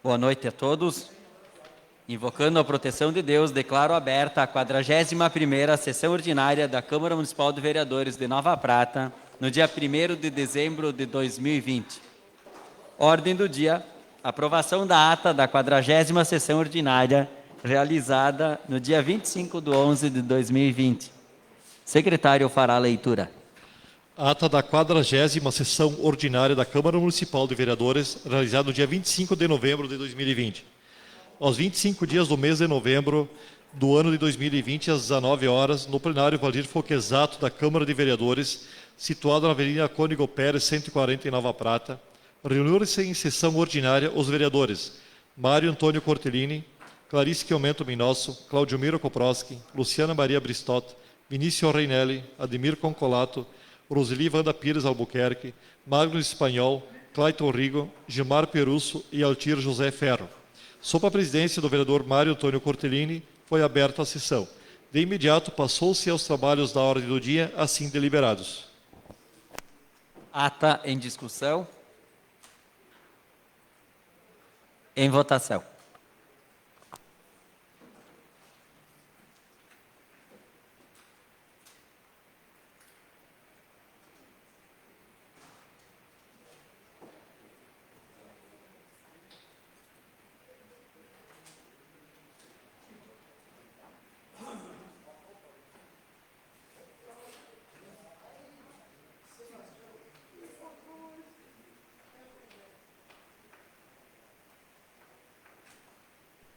Boa noite a todos. Invocando a proteção de Deus, declaro aberta a 41ª sessão ordinária da Câmara Municipal de Vereadores de Nova Prata, no dia 1º de dezembro de 2020. Ordem do dia: aprovação da ata da 40ª sessão ordinária, realizada no dia 25/11 de 2020. Secretário fará a leitura. Ata da 40ª sessão ordinária da Câmara Municipal de Vereadores, realizada no dia 25 de novembro de 2020. Aos 25 dias do mês de novembro do ano de 2020, às 19 horas, no plenário Valdir Foquesato da Câmara de Vereadores, situado na Avenida Cônigo Pérez, 140, em Nova Prata, reuniram-se em sessão ordinária os vereadores Mário Antônio Cortellini, Clarice Chiomento Minosso, Claudio Miro Koprowski, Luciana Maria Bristot, Vinícius Reinelli, Ademir Concolato, Roseli Wanda Pires Albuquerque, Magnus Espanhol, Clayton Rigo, Gilmar Perusso e Altir José Ferro. Sob a presidência do vereador Mário Antônio Cortellini, foi aberta a sessão. De imediato, passou-se aos trabalhos da ordem do dia, assim deliberados. Ata em discussão. Em votação.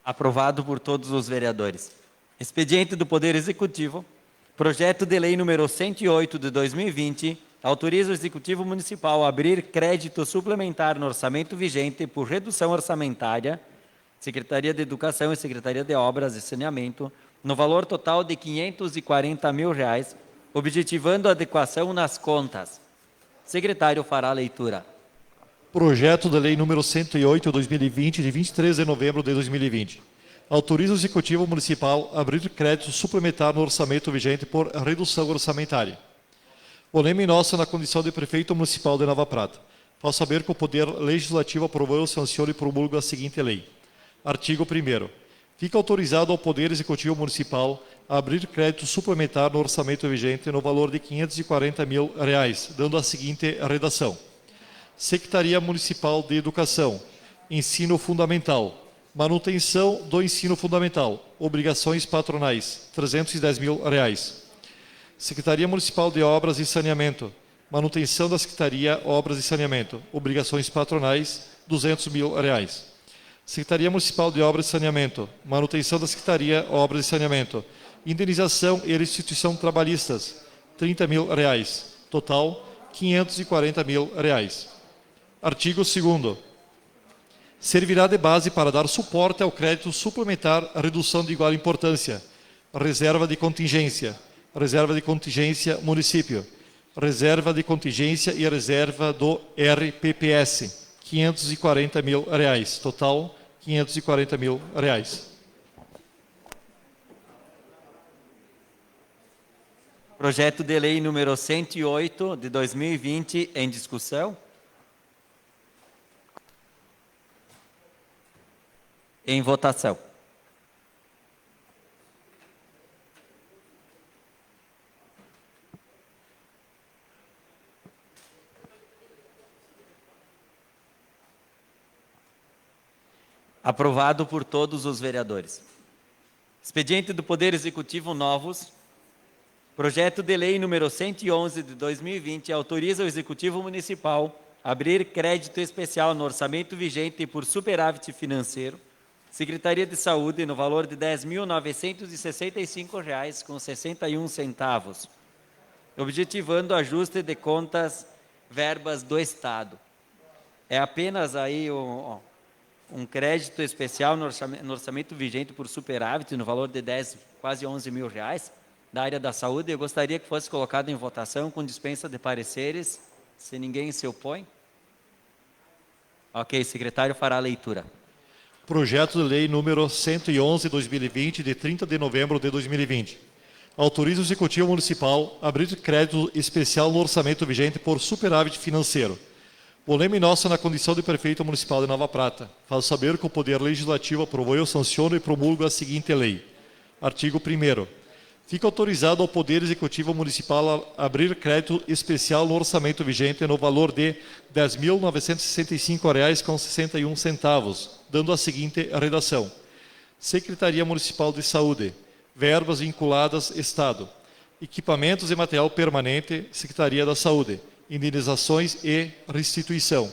Aprovado por todos os vereadores. Expediente do Poder Executivo. Projeto de Lei número 108 de 2020 autoriza o Executivo Municipal a abrir crédito suplementar no orçamento vigente por redução orçamentária, Secretaria de Educação e Secretaria de Obras e Saneamento, no valor total de R$ 540 mil, objetivando a adequação nas contas. Secretário fará a leitura. Projeto de Lei número 108/2020, de 23 de novembro de 2020. Autoriza o Executivo Municipal a abrir crédito suplementar no orçamento vigente por redução orçamentária. Oleme nossa na condição de Prefeito Municipal de Nova Prata. Faço saber que o Poder Legislativo aprovou, sanciona e promulga a seguinte lei. Artigo 1º. Fica autorizado ao Poder Executivo Municipal a abrir crédito suplementar no orçamento vigente no valor de R$ 540 mil, dando a seguinte redação. Secretaria Municipal de Educação, Ensino Fundamental, Manutenção do Ensino Fundamental, Obrigações Patronais, R$ 310 mil. Secretaria Municipal de Obras e Saneamento, Manutenção da Secretaria Obras e Saneamento, Obrigações Patronais, R$ 200 mil. Secretaria Municipal de Obras e Saneamento, Manutenção da Secretaria Obras e Saneamento, Indenização e Restituição Trabalhistas, R$ 30 mil. Total, R$ 540 mil. Artigo 2º. Servirá de base para dar suporte ao crédito suplementar a redução de igual importância, reserva de contingência município, reserva de contingência e reserva do RPPS, R$ 540 mil. Total, R$ 540 mil. Projeto de Lei número 108 de 2020 em discussão. Em votação. Aprovado por todos os vereadores. Expediente do Poder Executivo novos. Projeto de Lei número 111 de 2020 autoriza o Executivo Municipal a abrir crédito especial no orçamento vigente por superávit financeiro, Secretaria de Saúde, no valor de R$ 10.965,61, objetivando ajuste de contas verbas do Estado. É apenas aí um crédito especial no orçamento vigente por superávit, no valor de quase 11 mil reais, da área da saúde. Eu gostaria que fosse colocado em votação com dispensa de pareceres, se ninguém se opõe. Ok, secretário fará a leitura. Projeto de Lei número 111/2020, de 30 de novembro de 2020. Autoriza o Executivo Municipal a abrir crédito especial no orçamento vigente por superávit financeiro. Volemos nosso na condição de prefeito municipal de Nova Prata. Faço saber que o Poder Legislativo aprovou, eu sanciono e promulgo a seguinte lei. Artigo 1º. Fica autorizado ao Poder Executivo Municipal a abrir crédito especial no orçamento vigente no valor de R$ 10.965,61, dando a seguinte redação. Secretaria Municipal de Saúde. Verbas vinculadas Estado. Equipamentos e material permanente, Secretaria da Saúde. Indenizações e restituição.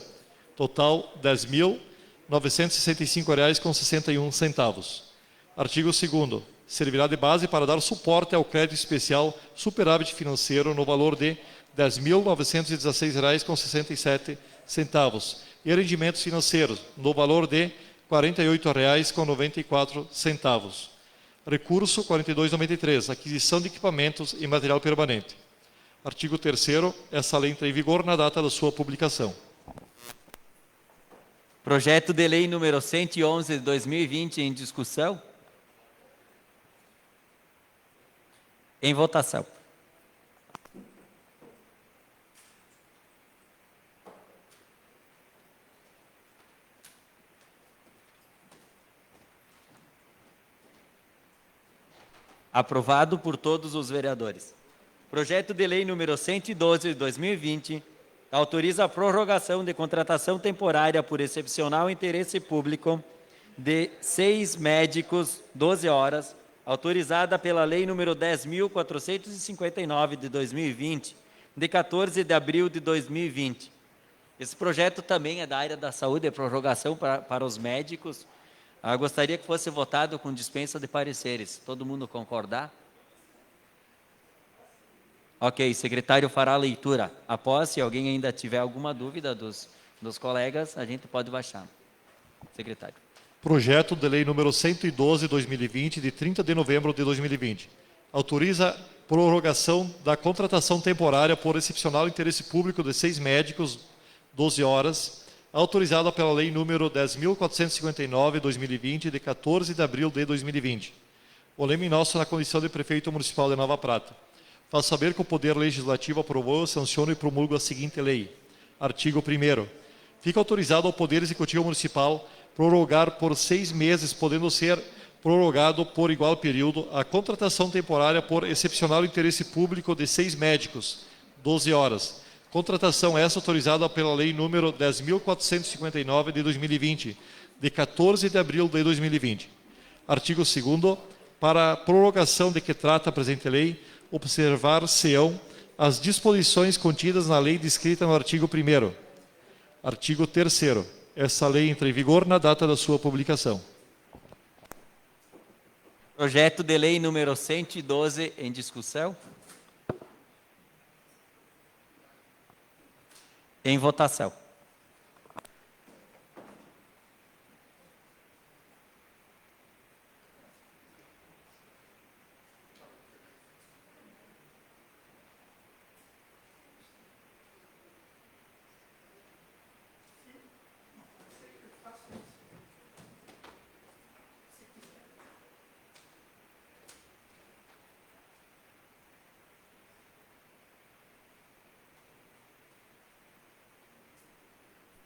Total R$ 10.965,61. Artigo 2º. Servirá de base para dar suporte ao crédito especial superávit financeiro no valor de R$ 10.916,67 e rendimentos financeiros no valor de R$ 48,94. Recurso 4293, aquisição de equipamentos e material permanente. Artigo 3º, essa lei entra em vigor na data da sua publicação. Projeto de lei número 111 de 2020 em discussão. Em votação. Aprovado por todos os vereadores. Projeto de lei número 112 de 2020 autoriza a prorrogação de contratação temporária por excepcional interesse público de 6 médicos, 12 horas, autorizada pela Lei nº 10.459, de 2020, de 14 de abril de 2020. Esse projeto também é da área da saúde, é prorrogação para os médicos. Gostaria que fosse votado com dispensa de pareceres. Todo mundo concordar? Ok, secretário fará a leitura. Após, se alguém ainda tiver alguma dúvida dos colegas, a gente pode baixar. Secretário. Projeto de lei número 112, 2020, de 30 de novembro de 2020. Autoriza prorrogação da contratação temporária por excepcional interesse público de 6 médicos, 12 horas, autorizada pela lei número 10.459, 2020, de 14 de abril de 2020. Volemos nosso na condição de prefeito municipal de Nova Prata. Faço saber que o Poder Legislativo aprovou, sanciona e promulga a seguinte lei. Artigo 1º. Fica autorizado ao Poder Executivo Municipal prorrogar por 6 meses, podendo ser prorrogado por igual período, a contratação temporária por excepcional interesse público de 6 médicos, 12 horas. Contratação essa autorizada pela Lei número 10.459 de 2020, de 14 de abril de 2020. Artigo 2º. Para a prorrogação de que trata a presente lei, observar-se-ão as disposições contidas na lei descrita no artigo 1º. Artigo 3º. Essa lei entra em vigor na data da sua publicação. Projeto de lei número 112 em discussão. Em votação.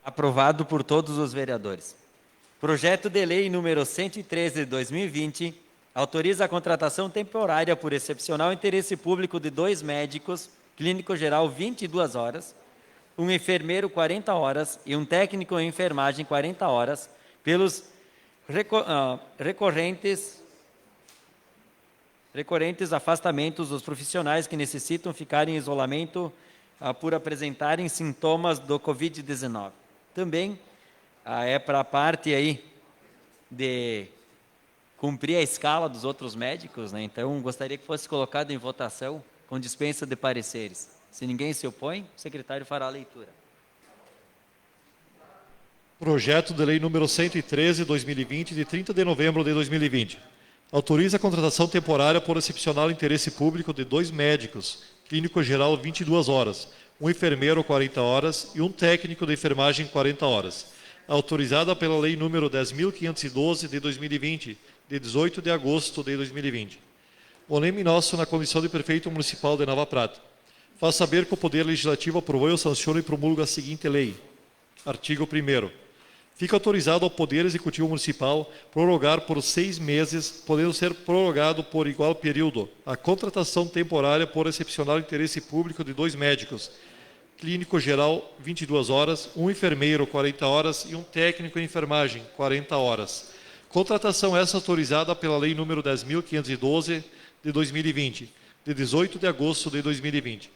Aprovado por todos os vereadores. Projeto de lei número 113 de 2020 autoriza a contratação temporária por excepcional interesse público de 2 médicos, clínico geral 22 horas, um enfermeiro 40 horas e um técnico em enfermagem 40 horas, pelos recorrentes afastamentos dos profissionais que necessitam ficar em isolamento por apresentarem sintomas do Covid-19. Também é para a parte aí de cumprir a escala dos outros médicos, né? Então, gostaria que fosse colocado em votação com dispensa de pareceres. Se ninguém se opõe, o secretário fará a leitura. Projeto de lei número 113, 2020, de 30 de novembro de 2020. Autoriza a contratação temporária por excepcional interesse público de 2 médicos, clínico geral 22 horas, um enfermeiro 40 horas e um técnico de enfermagem 40 horas. Autorizada pela Lei número 10.512 de 2020, de 18 de agosto de 2020. Volemos nosso na condição de prefeito municipal de Nova Prata. Faz saber que o Poder Legislativo aprovou, sanciona e promulga a seguinte lei. Artigo 1º. Fica autorizado ao Poder Executivo Municipal prorrogar por 6 meses, podendo ser prorrogado por igual período, a contratação temporária por excepcional interesse público de 2 médicos, clínico geral 22 horas, um enfermeiro 40 horas e um técnico em enfermagem 40 horas. Contratação essa autorizada pela Lei nº 10.512 de 2020, de 18 de agosto de 2020.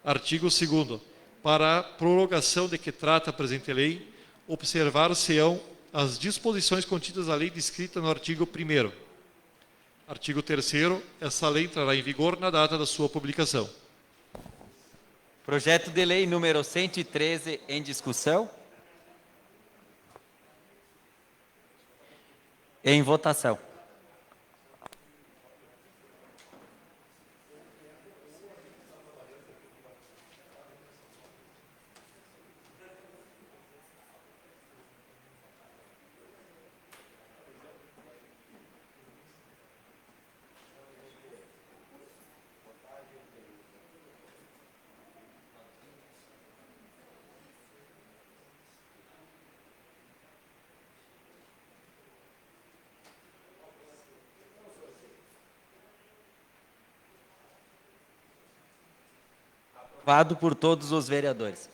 Artigo 2º. Para a prorrogação de que trata a presente lei, observar-se-ão as disposições contidas na lei descrita no artigo 1º. Artigo 3º. Essa lei entrará em vigor na data da sua publicação. Projeto de lei número 113 em discussão. Em votação. Aprovado por todos os vereadores.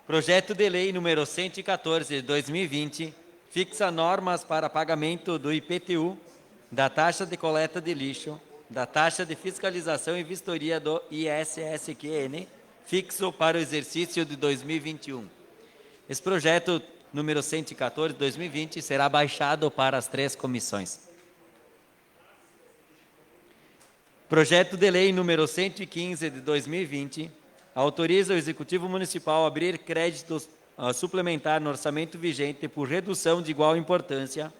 Projeto de lei número 114 de 2020 fixa normas para pagamento do IPTU, da taxa de coleta de lixo, da taxa de fiscalização e vistoria do ISSQN, fixo para o exercício de 2021. Esse projeto número 114 de 2020 será baixado para as 3 comissões. Projeto de lei número 115 de 2020 autoriza o Executivo Municipal a abrir crédito suplementar no orçamento vigente por redução de igual importância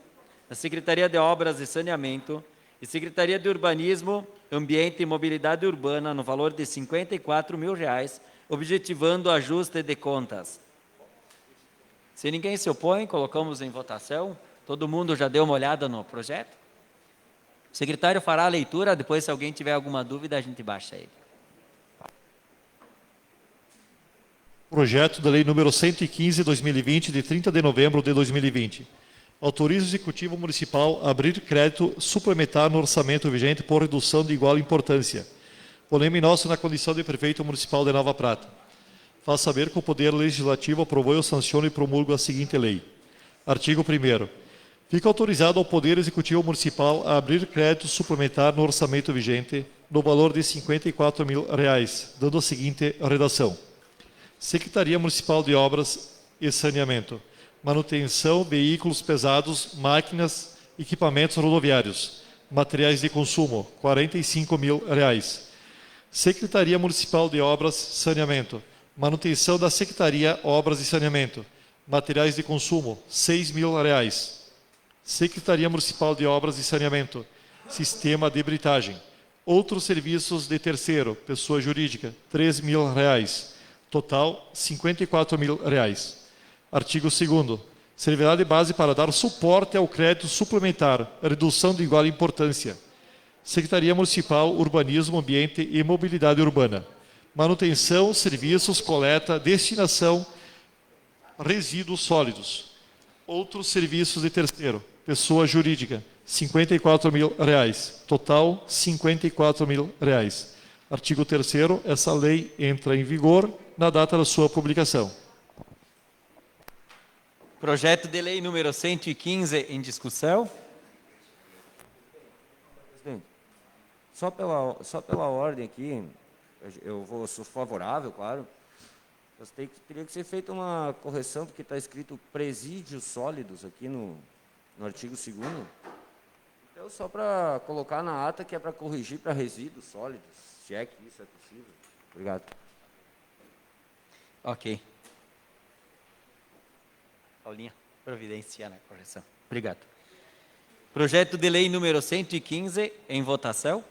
da Secretaria de Obras e Saneamento e Secretaria de Urbanismo, Ambiente e Mobilidade Urbana no valor de R$ 54.000, objetivando o ajuste de contas. Se ninguém se opõe, colocamos em votação. Todo mundo já deu uma olhada no projeto? O secretário fará a leitura, depois se alguém tiver alguma dúvida, a gente baixa ele. Projeto da Lei nº 115/2020, de 30 de novembro de 2020. Autoriza o Executivo Municipal a abrir crédito suplementar no orçamento vigente por redução de igual importância. Polêmica nosso na condição de prefeito municipal de Nova Prata. Faz saber que o Poder Legislativo aprovou, eu sanciono e promulgo a seguinte lei. Artigo 1º. Fica autorizado ao Poder Executivo Municipal a abrir crédito suplementar no orçamento vigente no valor de R$ 54.000, dando a seguinte redação. Secretaria Municipal de Obras e Saneamento. Manutenção, veículos pesados, máquinas, equipamentos rodoviários. Materiais de consumo, R$ 45.000. Secretaria Municipal de Obras e Saneamento. Manutenção da Secretaria Obras e Saneamento. Materiais de consumo, R$ 6.000. Secretaria Municipal de Obras e Saneamento. Sistema de britagem. Outros serviços de terceiro, pessoa jurídica, R$ 3.000. Total, R$ 54.000. Artigo 2º. Servirá de base para dar suporte ao crédito suplementar, redução de igual importância. Secretaria Municipal, Urbanismo, Ambiente e Mobilidade Urbana. Manutenção, serviços, coleta, destinação, resíduos sólidos. Outros serviços de terceiro, pessoa jurídica, R$ 54.000. Total, R$ 54.000. Artigo 3º. Essa lei entra em vigor na data da sua publicação. Projeto de lei número 115 em discussão. Presidente, só pela ordem aqui, sou favorável, claro, mas teria que ser feita uma correção, porque está escrito presídios sólidos aqui no artigo 2º. Então, só para colocar na ata que é para corrigir para resíduos sólidos, se é que isso é possível. Obrigado. Ok. Paulinha, providencia na correção. Obrigado. Projeto de lei número 115 em votação.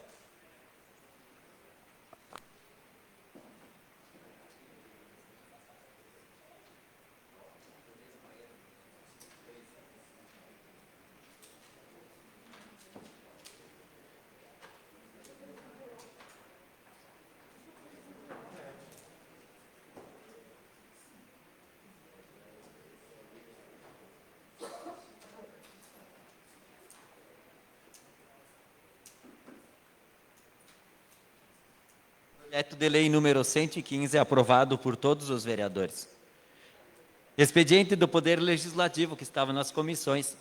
Projeto de lei número 115 é aprovado por todos os vereadores. Expediente do Poder Legislativo, que estava nas comissões.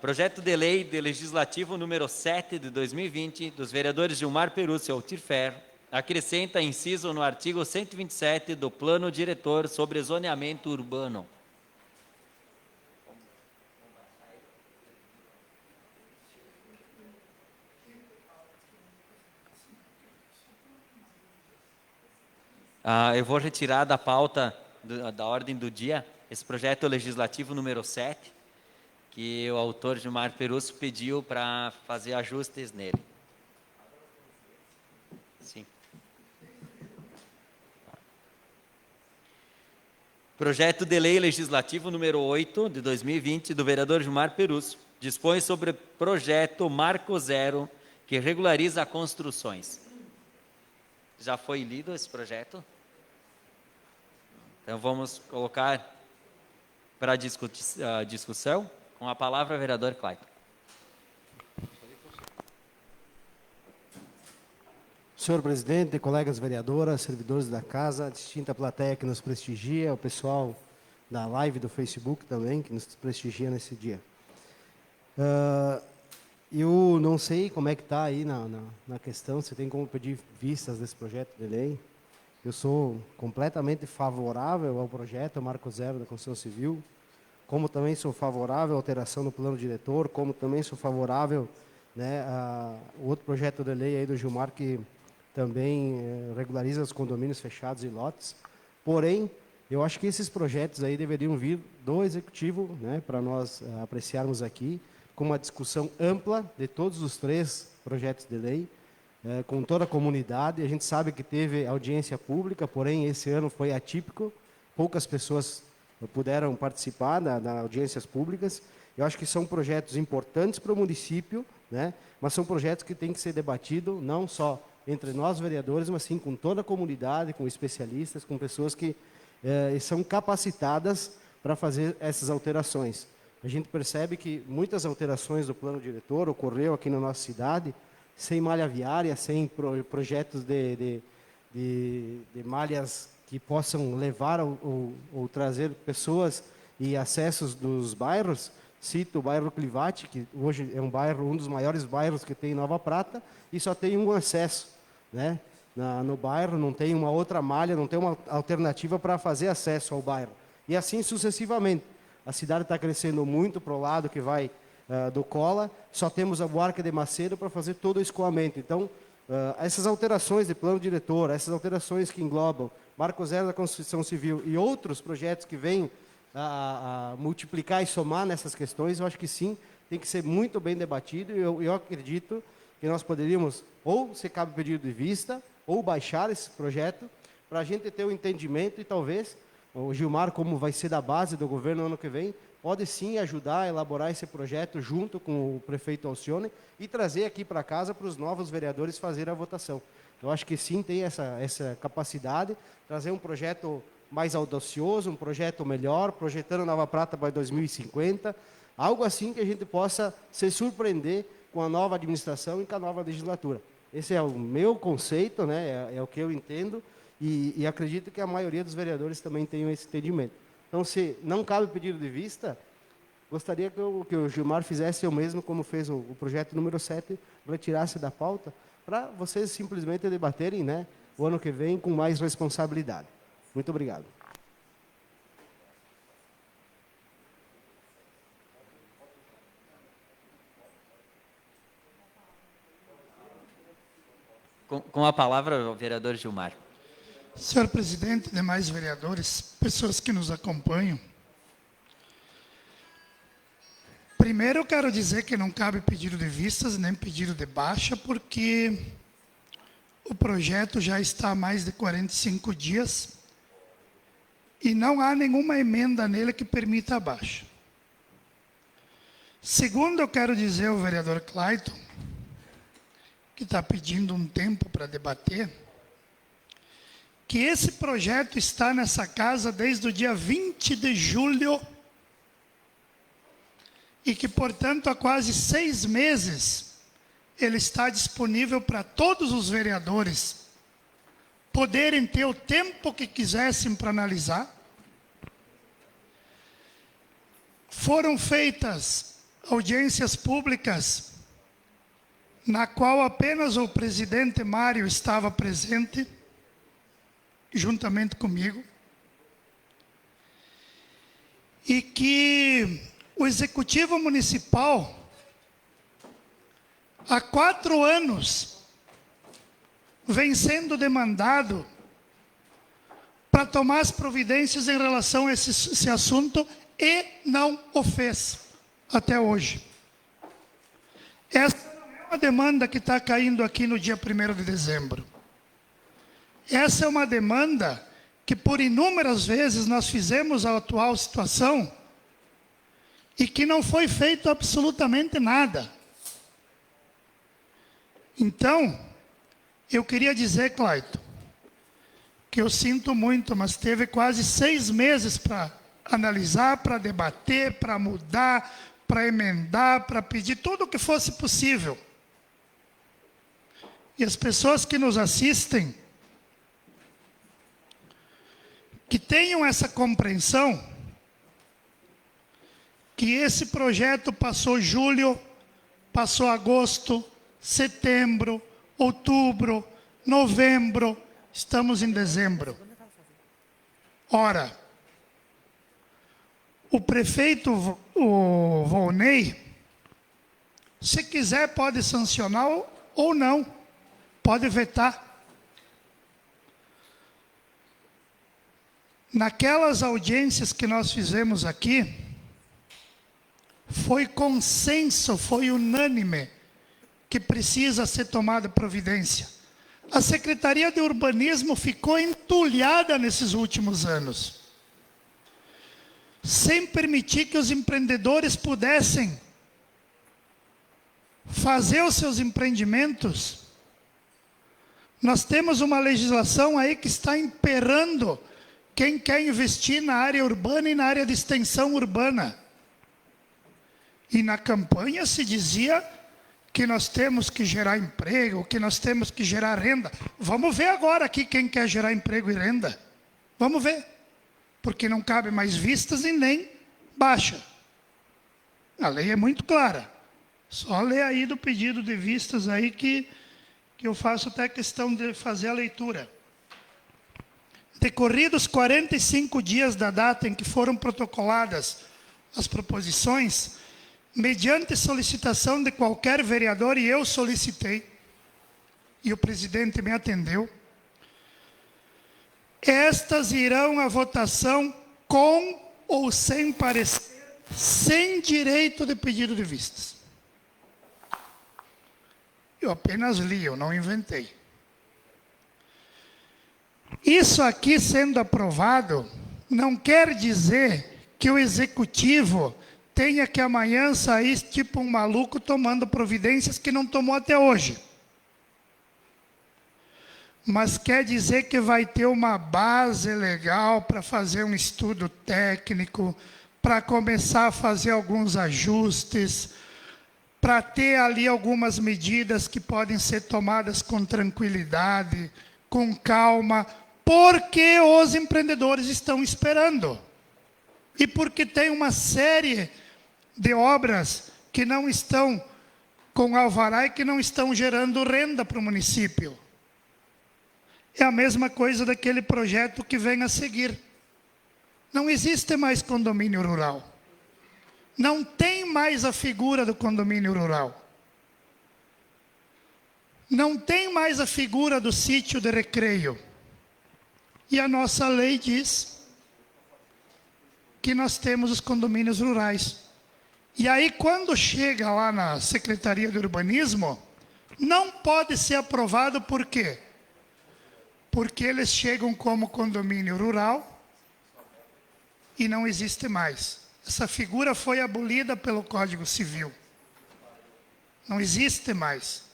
Projeto de lei legislativo número 7 de 2020, dos vereadores Gilmar Perúcio e Altir Ferro, acrescenta inciso no artigo 127 do Plano Diretor sobre Zoneamento Urbano. Eu vou retirar da pauta da ordem do dia esse projeto legislativo número 7, que o autor Gilmar Perúcio pediu para fazer ajustes nele. Sim. Projeto de lei legislativo número 8 de 2020, do vereador Gilmar Perúcio, dispõe sobre projeto Marco Zero, que regulariza construções. Já foi lido esse projeto? Então vamos colocar para discussão. Com a palavra, vereador Clayton. Senhor presidente, colegas vereadoras, servidores da casa, a distinta plateia que nos prestigia, o pessoal da live do Facebook também, que nos prestigia nesse dia. Eu não sei como é que está aí na questão, se tem como pedir vistas desse projeto de lei. Eu sou completamente favorável ao projeto Marco Zero da Construção Civil, como também sou favorável à alteração do plano diretor, como também sou favorável, né, ao outro projeto de lei aí do Gilmar, que também regulariza os condomínios fechados e lotes. Porém, eu acho que esses projetos aí deveriam vir do Executivo, né, para nós apreciarmos aqui, com uma discussão ampla de todos os 3 projetos de lei, com toda a comunidade. A gente sabe que teve audiência pública, porém esse ano foi atípico, poucas pessoas puderam participar das audiências públicas. Eu acho que são projetos importantes para o município, né, mas são projetos que têm que ser debatidos não só entre nós vereadores, mas sim com toda a comunidade, com especialistas, com pessoas que são capacitadas para fazer essas alterações. A gente percebe que muitas alterações do plano diretor ocorreu aqui na nossa cidade, sem malha viária, sem projetos de malhas que possam levar ou trazer pessoas e acessos dos bairros. Cito o bairro Clivati, que hoje é um dos maiores bairros que tem em Nova Prata, e só tem um acesso, né? No bairro, não tem uma outra malha, não tem uma alternativa para fazer acesso ao bairro. E assim sucessivamente. A cidade está crescendo muito para o lado que vai do Cola, só temos a Buarque de Macedo para fazer todo o escoamento. Então, essas alterações de plano diretor, essas alterações que englobam Marco Zero da Construção Civil e outros projetos que vêm a multiplicar e somar nessas questões, eu acho que sim, tem que ser muito bem debatido, e eu acredito que nós poderíamos, ou se cabe pedido de vista, ou baixar esse projeto, para a gente ter o entendimento, e talvez o Gilmar, como vai ser da base do governo no ano que vem, pode sim ajudar a elaborar esse projeto junto com o prefeito Alcione e trazer aqui para casa para os novos vereadores fazerem a votação. Eu acho que sim, tem essa capacidade, trazer um projeto mais audacioso, um projeto melhor, projetando Nova Prata para 2050, algo assim que a gente possa se surpreender com a nova administração e com a nova legislatura. Esse é o meu conceito, né? É o que eu entendo, e acredito que a maioria dos vereadores também tenham esse entendimento. Então, se não cabe pedido de vista, gostaria que o Gilmar fizesse o mesmo como fez o projeto número 7, retirasse da pauta, para vocês simplesmente debaterem, né, o ano que vem com mais responsabilidade. Muito obrigado. Com a palavra, o vereador Gilmar. Senhor presidente, demais vereadores, pessoas que nos acompanham. Primeiro, eu quero dizer que não cabe pedido de vistas nem pedido de baixa, porque o projeto já está há mais de 45 dias e não há nenhuma emenda nele que permita a baixa. Segundo, eu quero dizer ao vereador Clayton, que está pedindo um tempo para debater, que esse projeto está nessa casa desde o dia 20 de julho e que, portanto, há quase 6 meses ele está disponível para todos os vereadores poderem ter o tempo que quisessem para analisar. Foram feitas audiências públicas, na qual apenas o presidente Mário estava presente, juntamente comigo, e que o Executivo Municipal, há 4 anos, vem sendo demandado para tomar as providências em relação a esse assunto e não o fez até hoje. Essa não é uma demanda que está caindo aqui no dia 1º de dezembro. Essa é uma demanda que por inúmeras vezes nós fizemos a atual situação e que não foi feito absolutamente nada. Então, eu queria dizer, Clayton, que eu sinto muito, mas teve quase 6 meses para analisar, para debater, para mudar, para emendar, para pedir tudo o que fosse possível. E as pessoas que nos assistem, que tenham essa compreensão, que esse projeto passou julho, passou agosto, setembro, outubro, novembro, estamos em dezembro. Ora, o prefeito, o Volney, se quiser pode sancionar ou não, pode vetar. Naquelas audiências que nós fizemos aqui, foi consenso, foi unânime, que precisa ser tomada providência. A Secretaria de Urbanismo ficou entulhada nesses últimos anos, sem permitir que os empreendedores pudessem fazer os seus empreendimentos. Nós temos uma legislação aí que está emperrando quem quer investir na área urbana e na área de extensão urbana. E na campanha se dizia que nós temos que gerar emprego, que nós temos que gerar renda. Vamos ver agora aqui quem quer gerar emprego e renda. Vamos ver. Porque não cabe mais vistas e nem baixa. A lei é muito clara. Só ler aí do pedido de vistas aí que eu faço até questão de fazer a leitura. Decorridos 45 dias da data em que foram protocoladas as proposições, mediante solicitação de qualquer vereador, e eu solicitei, e o presidente me atendeu, estas irão à votação com ou sem parecer, sem direito de pedido de vistas. Eu apenas li, eu não inventei. Isso aqui sendo aprovado, não quer dizer que o executivo tenha que amanhã sair tipo um maluco tomando providências que não tomou até hoje. Mas quer dizer que vai ter uma base legal para fazer um estudo técnico, para começar a fazer alguns ajustes, para ter ali algumas medidas que podem ser tomadas com tranquilidade, com calma, porque os empreendedores estão esperando. E porque tem uma série de obras que não estão com alvará e que não estão gerando renda para o município. É a mesma coisa daquele projeto que vem a seguir. Não existe mais condomínio rural. Não tem mais a figura do condomínio rural. Não tem mais a figura do sítio de recreio. E a nossa lei diz que nós temos os condomínios rurais. E aí, quando chega lá na Secretaria de Urbanismo, não pode ser aprovado, por quê? Porque eles chegam como condomínio rural e não existe mais. Essa figura foi abolida pelo Código Civil. Não existe mais.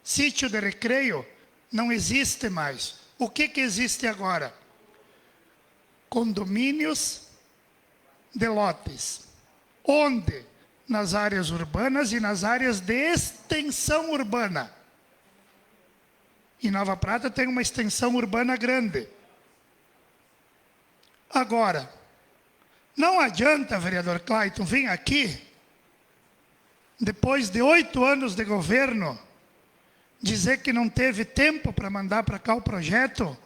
Sítio de recreio não existe mais. O que existe agora? Condomínios de lotes, onde nas áreas urbanas e nas áreas de extensão urbana. E Nova Prata tem uma extensão urbana grande. Agora, não adianta, vereador Clayton, vir aqui, depois de 8 anos de governo, dizer que não teve tempo para mandar para cá o projeto,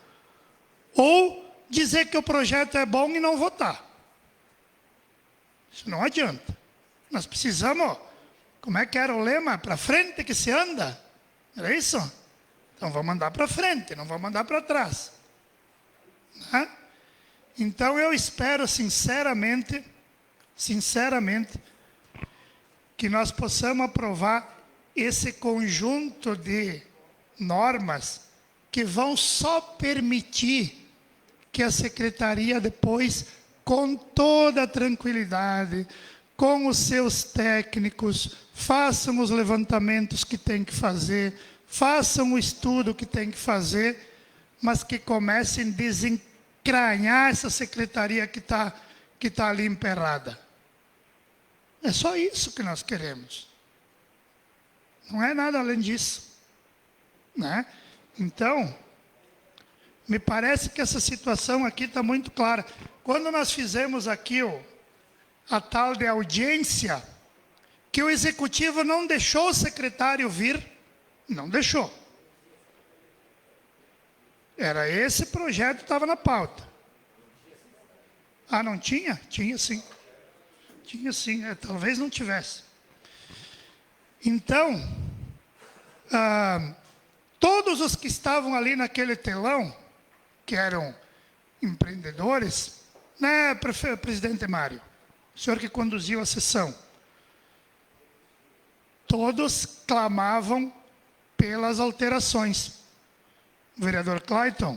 ou dizer que o projeto é bom e não votar. Isso não adianta. Nós precisamos, como é que era o lema? Para frente que se anda. Era isso? Então vamos andar para frente, não vamos andar para trás. Né? Então eu espero sinceramente, que nós possamos aprovar esse conjunto de normas que vão só permitir que a secretaria depois, com toda a tranquilidade, com os seus técnicos, façam os levantamentos que tem que fazer, façam o estudo que tem que fazer, mas que comecem a desencranhar essa secretaria que tá ali emperrada. É só isso que nós queremos. Não é nada além disso. Né? Então, me parece que essa situação aqui está muito clara. Quando nós fizemos aqui a tal de audiência, que o executivo não deixou o secretário vir, não deixou. Era esse projeto que estava na pauta. Ah, não tinha? Tinha sim. Tinha sim, talvez não tivesse. Então, todos os que estavam ali naquele telão, que eram empreendedores, né, presidente Mário, o senhor que conduziu a sessão, todos clamavam pelas alterações. Vereador Clayton,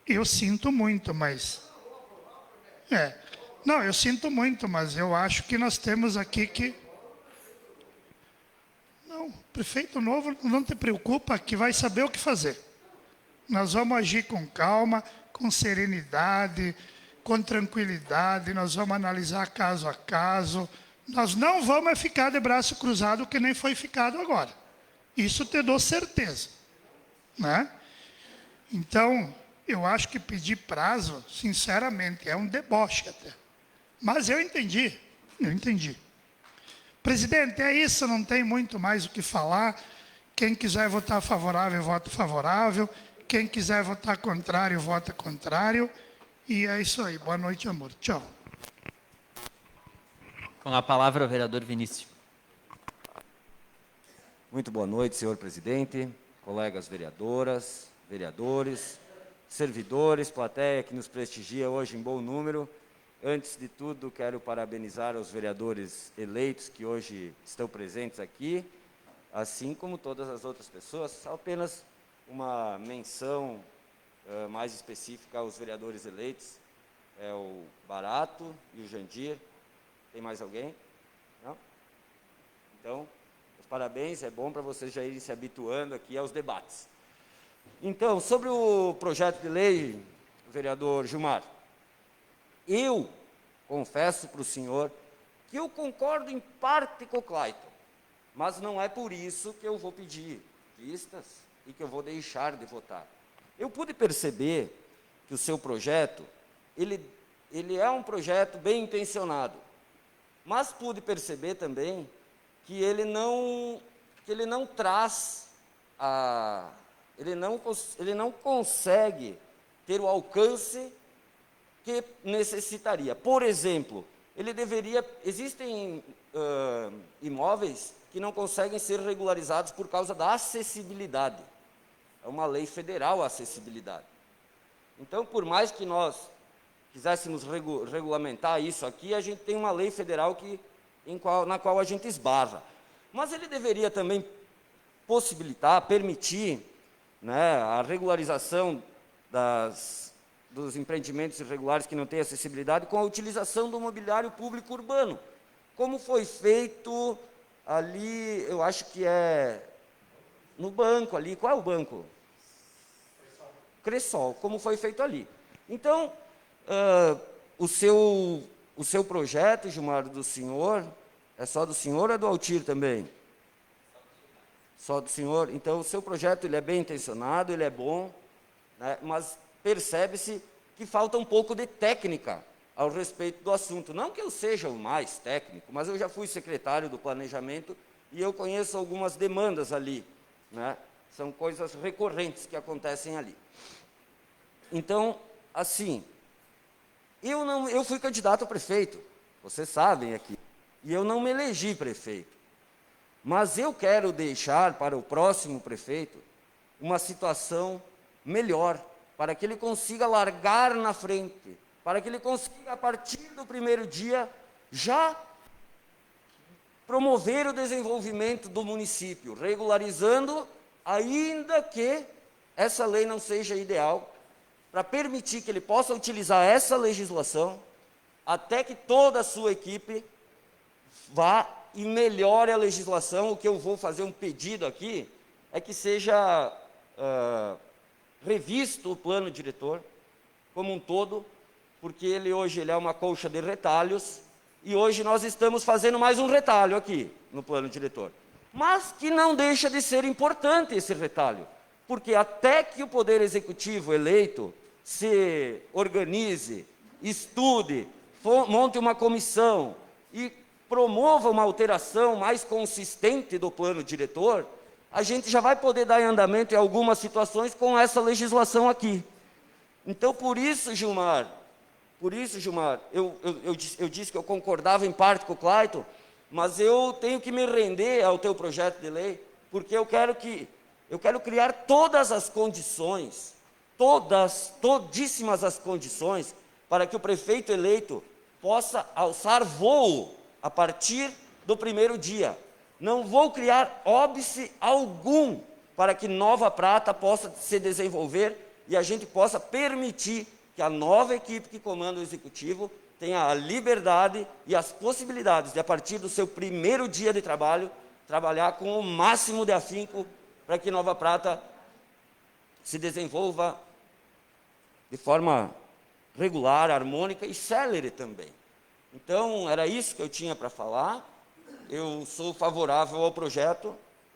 eu sinto muito, mas... Não, eu sinto muito, mas eu acho que nós temos aqui que... Não, prefeito novo, não te preocupa, que vai saber o que fazer. Nós vamos agir com calma, com serenidade, com tranquilidade, nós vamos analisar caso a caso. Nós não vamos ficar de braço cruzado que nem foi ficado agora. Isso te dou certeza. Né? Então, eu acho que pedir prazo, sinceramente, é um deboche até. Mas eu entendi. Presidente, é isso, não tem muito mais o que falar. Quem quiser votar favorável, vota favorável. Quem quiser votar contrário, vota contrário. E é isso aí. Boa noite, amor. Tchau. Com a palavra, o vereador Vinícius. Muito boa noite, senhor presidente, colegas vereadoras, vereadores, servidores, plateia que nos prestigia hoje em bom número. Antes de tudo, quero parabenizar os vereadores eleitos que hoje estão presentes aqui, assim como todas as outras pessoas. Só apenas uma menção mais específica aos vereadores eleitos. É o Barato e o Jandir. Tem mais alguém? Não? Então, os parabéns, é bom para vocês já irem se habituando aqui aos debates. Então, sobre o projeto de lei, vereador Gilmar, eu confesso para o senhor que eu concordo em parte com o Clayton, mas não é por isso que eu vou pedir vistas e que eu vou deixar de votar. Eu pude perceber que o seu projeto, ele é um projeto bem intencionado, mas pude perceber também que ele não traz ele não consegue ter o alcance que necessitaria. Por exemplo, existem imóveis que não conseguem ser regularizados por causa da acessibilidade. É uma lei federal a acessibilidade. Então, por mais que nós quiséssemos regulamentar isso aqui, a gente tem uma lei federal na qual a gente esbarra. Mas ele deveria também possibilitar, permitir, né, a regularização dos empreendimentos irregulares que não têm acessibilidade com a utilização do mobiliário público urbano, como foi feito ali, eu acho que é no banco ali. Qual é o banco? Cressol, como foi feito ali. Então, o seu projeto, Gilmar, do senhor, É só do senhor ou é do Altir também? Só do senhor? Então, o seu projeto ele é bem intencionado, ele é bom, né? Mas percebe-se que falta um pouco de técnica ao respeito do assunto. Não que eu seja o mais técnico, mas eu já fui secretário do planejamento e eu conheço algumas demandas ali, né? São coisas recorrentes que acontecem ali. Então, assim, eu fui candidato a prefeito, vocês sabem aqui, e eu não me elegi prefeito. Mas eu quero deixar para o próximo prefeito uma situação melhor, para que ele consiga largar na frente, para que ele consiga, a partir do primeiro dia, já promover o desenvolvimento do município, regularizando, ainda que essa lei não seja ideal, para permitir que ele possa utilizar essa legislação, até que toda a sua equipe vá e melhore a legislação. O que eu vou fazer um pedido aqui é que seja revisto o plano diretor como um todo, porque ele hoje é uma colcha de retalhos, e hoje nós estamos fazendo mais um retalho aqui no plano diretor. Mas que não deixa de ser importante esse retalho, porque até que o Poder Executivo eleito se organize, estude, monte uma comissão e promova uma alteração mais consistente do plano diretor, a gente já vai poder dar andamento em algumas situações com essa legislação aqui. Então, por isso, Gilmar, eu disse que eu concordava em parte com o Clayton, mas eu tenho que me render ao teu projeto de lei, porque eu quero criar todas as condições, todíssimas as condições, para que o prefeito eleito possa alçar voo a partir do primeiro dia. Não vou criar óbice algum para que Nova Prata possa se desenvolver e a gente possa permitir que a nova equipe que comanda o Executivo tenha a liberdade e as possibilidades de, a partir do seu primeiro dia de trabalho, trabalhar com o máximo de afinco para que Nova Prata se desenvolva de forma regular, harmônica e célere também. Então, era isso que eu tinha para falar. Eu sou favorável ao projeto,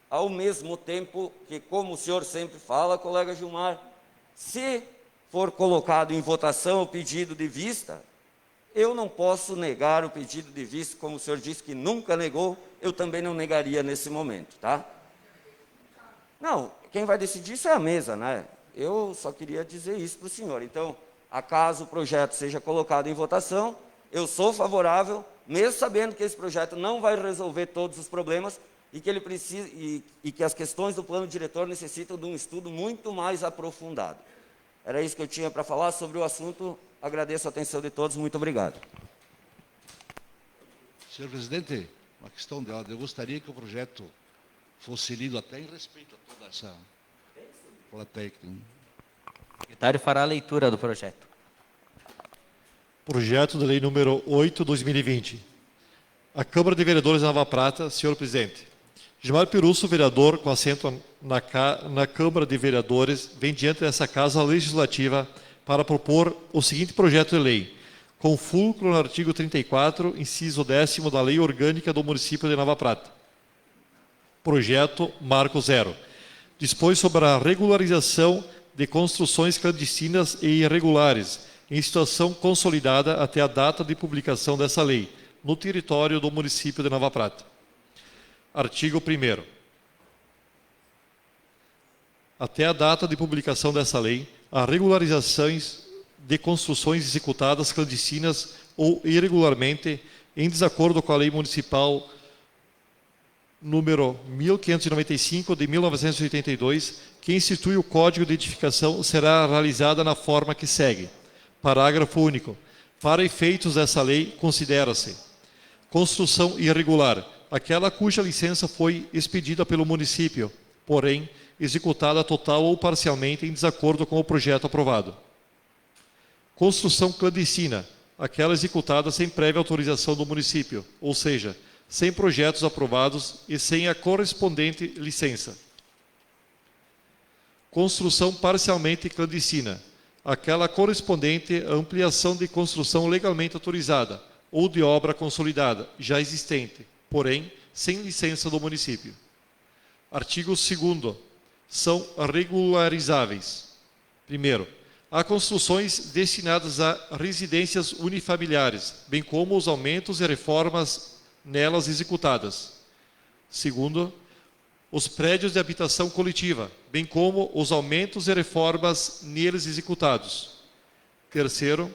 ao mesmo tempo que, como o senhor sempre fala, colega Gilmar, se for colocado em votação o pedido de vista, eu não posso negar o pedido de vista, como o senhor disse que nunca negou, eu também não negaria nesse momento, tá? Não, quem vai decidir isso é a mesa, né? Eu só queria dizer isso para o senhor. Então, acaso o projeto seja colocado em votação, eu sou favorável, mesmo sabendo que esse projeto não vai resolver todos os problemas e que ele precisa e que as questões do plano diretor necessitam de um estudo muito mais aprofundado. Era isso que eu tinha para falar sobre o assunto. Agradeço a atenção de todos. Muito obrigado. Senhor presidente, uma questão de ordem. Eu gostaria que o projeto fosse lido até em respeito a toda essa plateia. O secretário fará a leitura do projeto. Projeto de lei número 8/2020. A Câmara de Vereadores de Nova Prata, senhor presidente. Gilmar Pirusso, vereador com assento na Câmara de Vereadores, vem diante dessa Casa Legislativa para propor o seguinte projeto de lei, com fulcro no artigo 34, inciso 10º da Lei Orgânica do Município de Nova Prata. Projeto Marco Zero. Dispõe sobre a regularização de construções clandestinas e irregulares, em situação consolidada até a data de publicação dessa lei, no território do município de Nova Prata. Artigo 1º. Até a data de publicação dessa lei, as regularizações de construções executadas clandestinas ou irregularmente, em desacordo com a Lei Municipal número 1595 de 1982, que institui o Código de Edificação, será realizada na forma que segue. Parágrafo único. Para efeitos dessa lei, considera-se construção irregular aquela cuja licença foi expedida pelo município, porém, executada total ou parcialmente em desacordo com o projeto aprovado. Construção clandestina, aquela executada sem prévia autorização do município, ou seja, sem projetos aprovados e sem a correspondente licença. Construção parcialmente clandestina, aquela correspondente à ampliação de construção legalmente autorizada ou de obra consolidada, já existente, porém, sem licença do município. Artigo 2º. São regularizáveis. Primeiro, há construções destinadas a residências unifamiliares, bem como os aumentos e reformas nelas executadas. Segundo, os prédios de habitação coletiva, bem como os aumentos e reformas neles executados. Terceiro,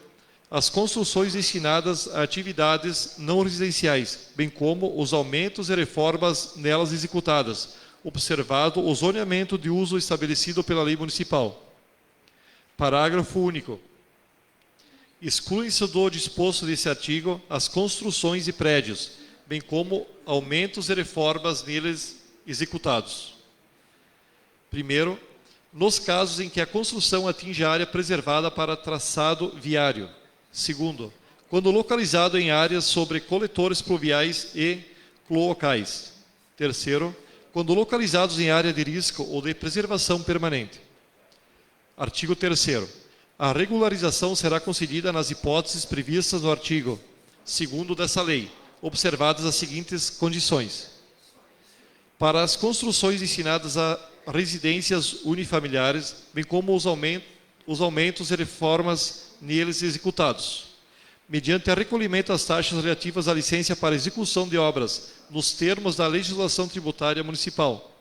as construções destinadas a atividades não residenciais, bem como os aumentos e reformas nelas executadas, observado o zoneamento de uso estabelecido pela lei municipal. Parágrafo único. Excluem-se do disposto desse artigo as construções e prédios, bem como aumentos e reformas neles executados. Primeiro, nos casos em que a construção atinge a área preservada para traçado viário. Segundo, quando localizado em áreas sobre coletores pluviais e cloacais. Terceiro, quando localizados em área de risco ou de preservação permanente. Artigo 3º. A regularização será concedida nas hipóteses previstas no artigo 2º dessa lei, observadas as seguintes condições. Para as construções destinadas a residências unifamiliares, bem como os aumentos e reformas neles executados, mediante a recolhimento das taxas relativas à licença para execução de obras, nos termos da legislação tributária municipal.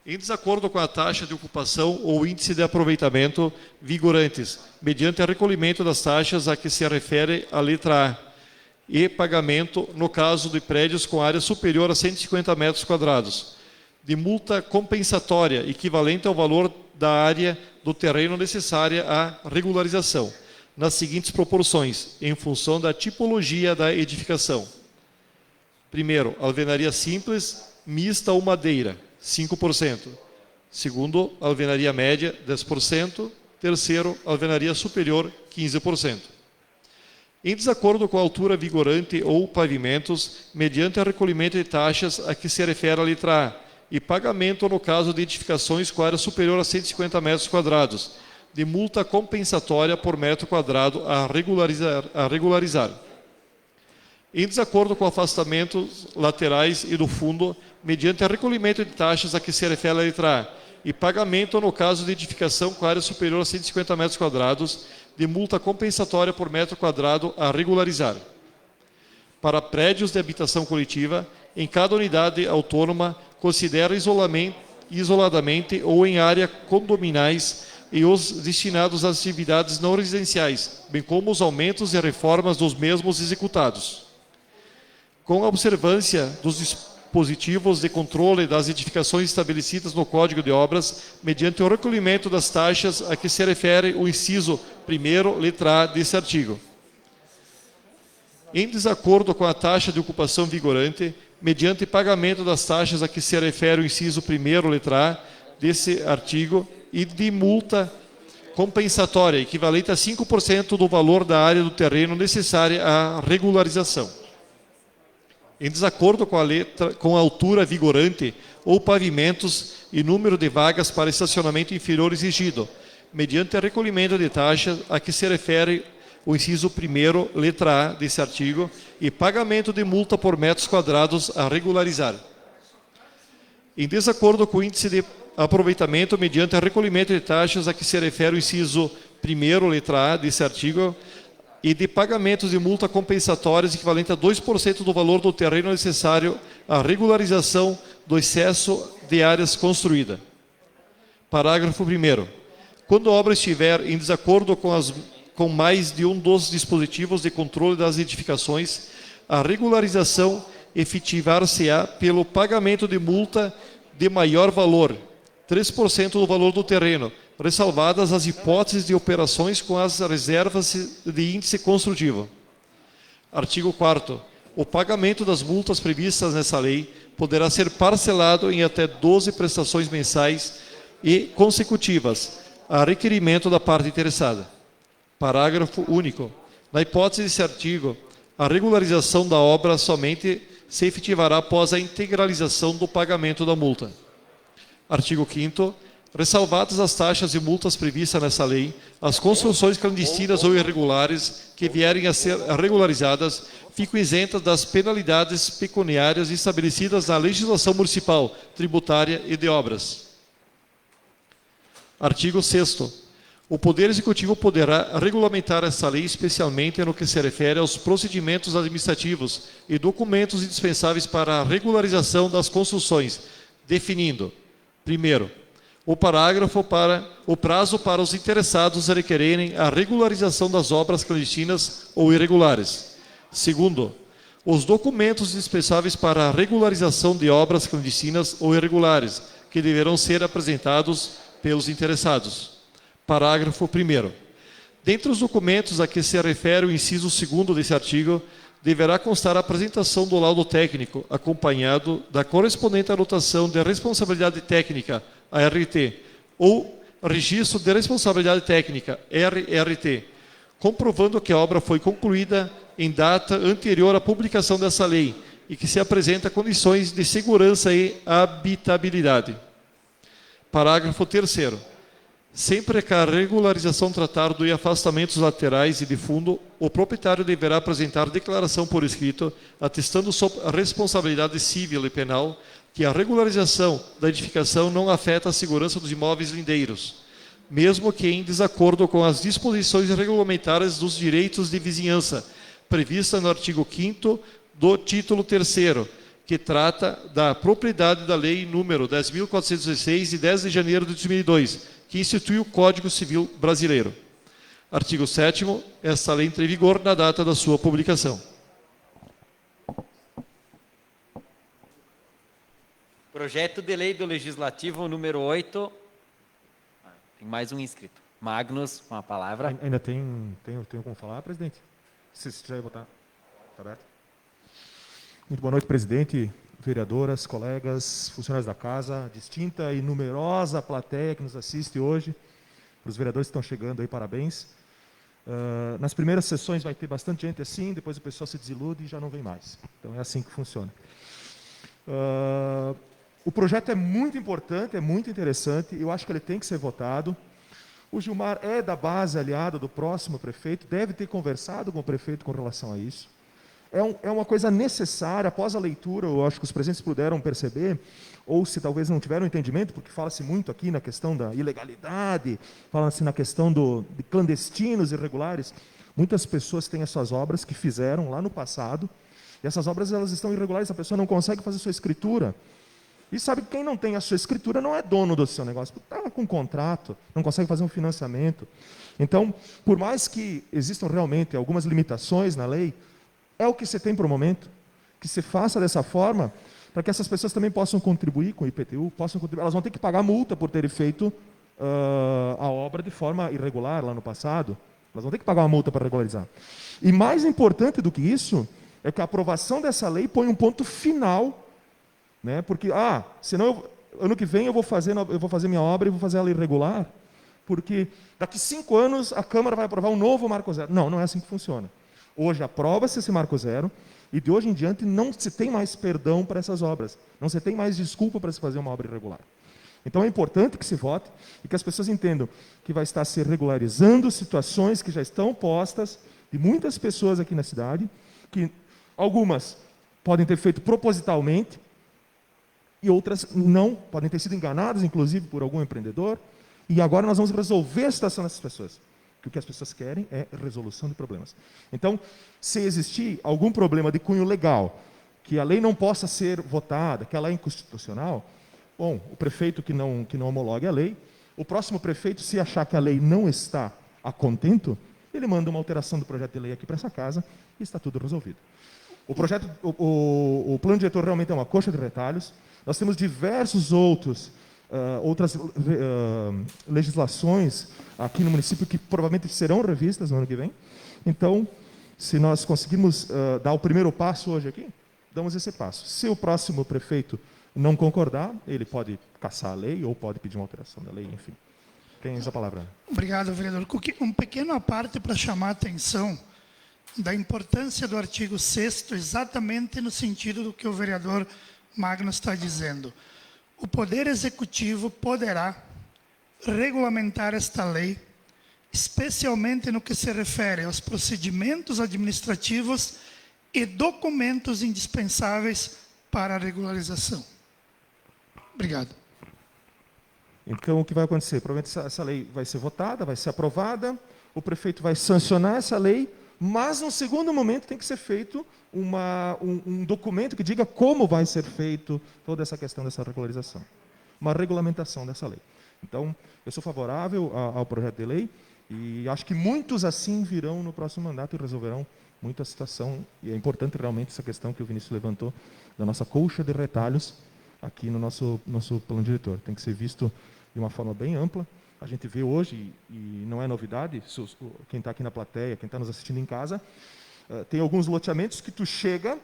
Em desacordo com a taxa de ocupação ou índice de aproveitamento vigorantes, mediante a recolhimento das taxas a que se refere a letra A, e pagamento, no caso de prédios com área superior a 150 metros quadrados, de multa compensatória equivalente ao valor da área do terreno necessária à regularização, nas seguintes proporções, em função da tipologia da edificação. Primeiro, alvenaria simples, mista ou madeira, 5%. Segundo, alvenaria média, 10%. Terceiro, alvenaria superior, 15%. Em desacordo com a altura vigorante ou pavimentos, mediante o recolhimento de taxas a que se refere a letra A, e pagamento no caso de edificações com área superior a 150 metros quadrados, de multa compensatória por metro quadrado a regularizar. Em desacordo com afastamentos laterais e do fundo, mediante o recolhimento de taxas a que se refere a letra A, e pagamento no caso de edificação com área superior a 150 metros quadrados, de multa compensatória por metro quadrado a regularizar. Para prédios de habitação coletiva, em cada unidade autônoma, considera isoladamente ou em área condominais e os destinados às atividades não residenciais, bem como os aumentos e reformas dos mesmos executados. Com a observância dos dispositivos de controle das edificações estabelecidas no Código de Obras, mediante o recolhimento das taxas a que se refere o inciso 1º, letra A desse artigo. Em desacordo com a taxa de ocupação vigorante, mediante pagamento das taxas a que se refere o inciso 1º, letra A desse artigo, e de multa compensatória, equivalente a 5% do valor da área do terreno necessária à regularização. Em desacordo com a altura vigorante ou pavimentos e número de vagas para estacionamento inferior exigido, mediante recolhimento de taxa a que se refere o inciso 1º, letra A desse artigo, e pagamento de multa por metros quadrados a regularizar. Em desacordo com o índice de aproveitamento, mediante recolhimento de taxas a que se refere o inciso 1º, letra A desse artigo, e de pagamentos de multa compensatórias equivalente a 2% do valor do terreno necessário à regularização do excesso de áreas construída. Parágrafo 1º. Quando a obra estiver em desacordo com mais de um dos dispositivos de controle das edificações, a regularização efetivar-se-á pelo pagamento de multa de maior valor, 3% do valor do terreno, ressalvadas as hipóteses de operações com as reservas de índice construtivo. Artigo 4º. O pagamento das multas previstas nessa lei poderá ser parcelado em até 12 prestações mensais e consecutivas, a requerimento da parte interessada. Parágrafo único. Na hipótese desse artigo, a regularização da obra somente se efetivará após a integralização do pagamento da multa. Artigo 5º. Ressalvadas as taxas e multas previstas nessa lei, as construções clandestinas ou irregulares que vierem a ser regularizadas ficam isentas das penalidades pecuniárias estabelecidas na legislação municipal, tributária e de obras. Artigo 6º. O Poder Executivo poderá regulamentar essa lei especialmente no que se refere aos procedimentos administrativos e documentos indispensáveis para a regularização das construções, definindo, primeiro, o prazo para os interessados requererem a regularização das obras clandestinas ou irregulares. Segundo, os documentos indispensáveis para a regularização de obras clandestinas ou irregulares, que deverão ser apresentados pelos interessados. Parágrafo 1º. Dentre os documentos a que se refere o inciso 2º desse artigo, deverá constar a apresentação do laudo técnico, acompanhado da correspondente anotação de responsabilidade técnica, ART, ou registro de responsabilidade técnica, RRT, comprovando que a obra foi concluída em data anterior à publicação dessa lei e que se apresenta condições de segurança e habitabilidade. Parágrafo 3º. Sempre que a regularização tratar de afastamentos laterais e de fundo, o proprietário deverá apresentar declaração por escrito, atestando sob a responsabilidade civil e penal que a regularização da edificação não afeta a segurança dos imóveis lindeiros, mesmo que em desacordo com as disposições regulamentares dos direitos de vizinhança, prevista no artigo 5º do título 3º, que trata da propriedade da Lei número 10.416, de 10 de janeiro de 2002, que institui o Código Civil Brasileiro. Artigo 7º. Esta lei entra em vigor na data da sua publicação. Projeto de lei do Legislativo número 8. Tem mais um inscrito. Magnus, com a palavra. Ainda tenho como falar, presidente? Se quiser botar. Tá aberto? Muito boa noite, presidente, vereadoras, colegas, funcionários da casa, distinta e numerosa plateia que nos assiste hoje. Para os vereadores que estão chegando aí, parabéns. Nas primeiras sessões vai ter bastante gente assim, depois o pessoal se desilude e já não vem mais. Então é assim que funciona. O projeto é muito importante, é muito interessante, eu acho que ele tem que ser votado. O Gilmar é da base aliada do próximo prefeito, deve ter conversado com o prefeito com relação a isso. É uma coisa necessária, após a leitura, eu acho que os presentes puderam perceber, ou se talvez não tiveram entendimento, porque fala-se muito aqui na questão da ilegalidade, fala-se na questão de clandestinos irregulares. Muitas pessoas têm as suas obras que fizeram lá no passado, e essas obras elas estão irregulares, a pessoa não consegue fazer sua escritura. E sabe que quem não tem a sua escritura não é dono do seu negócio, está com um contrato, não consegue fazer um financiamento. Então, por mais que existam realmente algumas limitações na lei, é o que você tem para o momento, que se faça dessa forma, para que essas pessoas também possam contribuir com o IPTU, elas vão ter que pagar multa por terem feito a obra de forma irregular lá no passado, elas vão ter que pagar uma multa para regularizar. E mais importante do que isso, é que a aprovação dessa lei põe um ponto final, né? Porque, senão ano que vem eu vou fazer minha obra e vou fazer ela irregular, porque daqui 5 anos a Câmara vai aprovar um novo Marco Zero. Não é assim que funciona. Hoje aprova-se esse Marco Zero e de hoje em diante não se tem mais perdão para essas obras. Não se tem mais desculpa para se fazer uma obra irregular. Então é importante que se vote e que as pessoas entendam que vai estar se regularizando situações que já estão postas de muitas pessoas aqui na cidade, que algumas podem ter feito propositalmente e outras não, podem ter sido enganadas, inclusive, por algum empreendedor. E agora nós vamos resolver a situação dessas pessoas. Que o que as pessoas querem é resolução de problemas. Então, se existir algum problema de cunho legal, que a lei não possa ser votada, que ela é inconstitucional, bom, o prefeito que não homologue a lei, o próximo prefeito, se achar que a lei não está a contento, ele manda uma alteração do projeto de lei aqui para essa casa e está tudo resolvido. O plano diretor realmente é uma coxa de retalhos. Nós temos diversos outras legislações aqui no município que provavelmente serão revistas no ano que vem. Então, se nós conseguirmos dar o primeiro passo hoje aqui, damos esse passo. Se o próximo prefeito não concordar, ele pode cassar a lei ou pode pedir uma alteração da lei, enfim. Tem essa palavra. Obrigado, vereador. Um pequeno aparte para chamar a atenção da importância do artigo 6º, exatamente no sentido do que o vereador Magnus está dizendo. O Poder Executivo poderá regulamentar esta lei especialmente no que se refere aos procedimentos administrativos e documentos indispensáveis para a regularização. Obrigado. Então, o que vai acontecer? Provavelmente essa lei vai ser votada, vai ser aprovada, o prefeito vai sancionar essa lei, mas, no segundo momento, tem que ser feito um documento que diga como vai ser feito toda essa questão dessa regularização. Uma regulamentação dessa lei. Então, eu sou favorável ao projeto de lei e acho que muitos assim virão no próximo mandato e resolverão muito a situação. E é importante realmente essa questão que o Vinícius levantou, da nossa colcha de retalhos aqui no nosso plano diretor. Tem que ser visto de uma forma bem ampla. A gente vê hoje, e não é novidade, quem está aqui na plateia, quem está nos assistindo em casa, tem alguns loteamentos que tu chega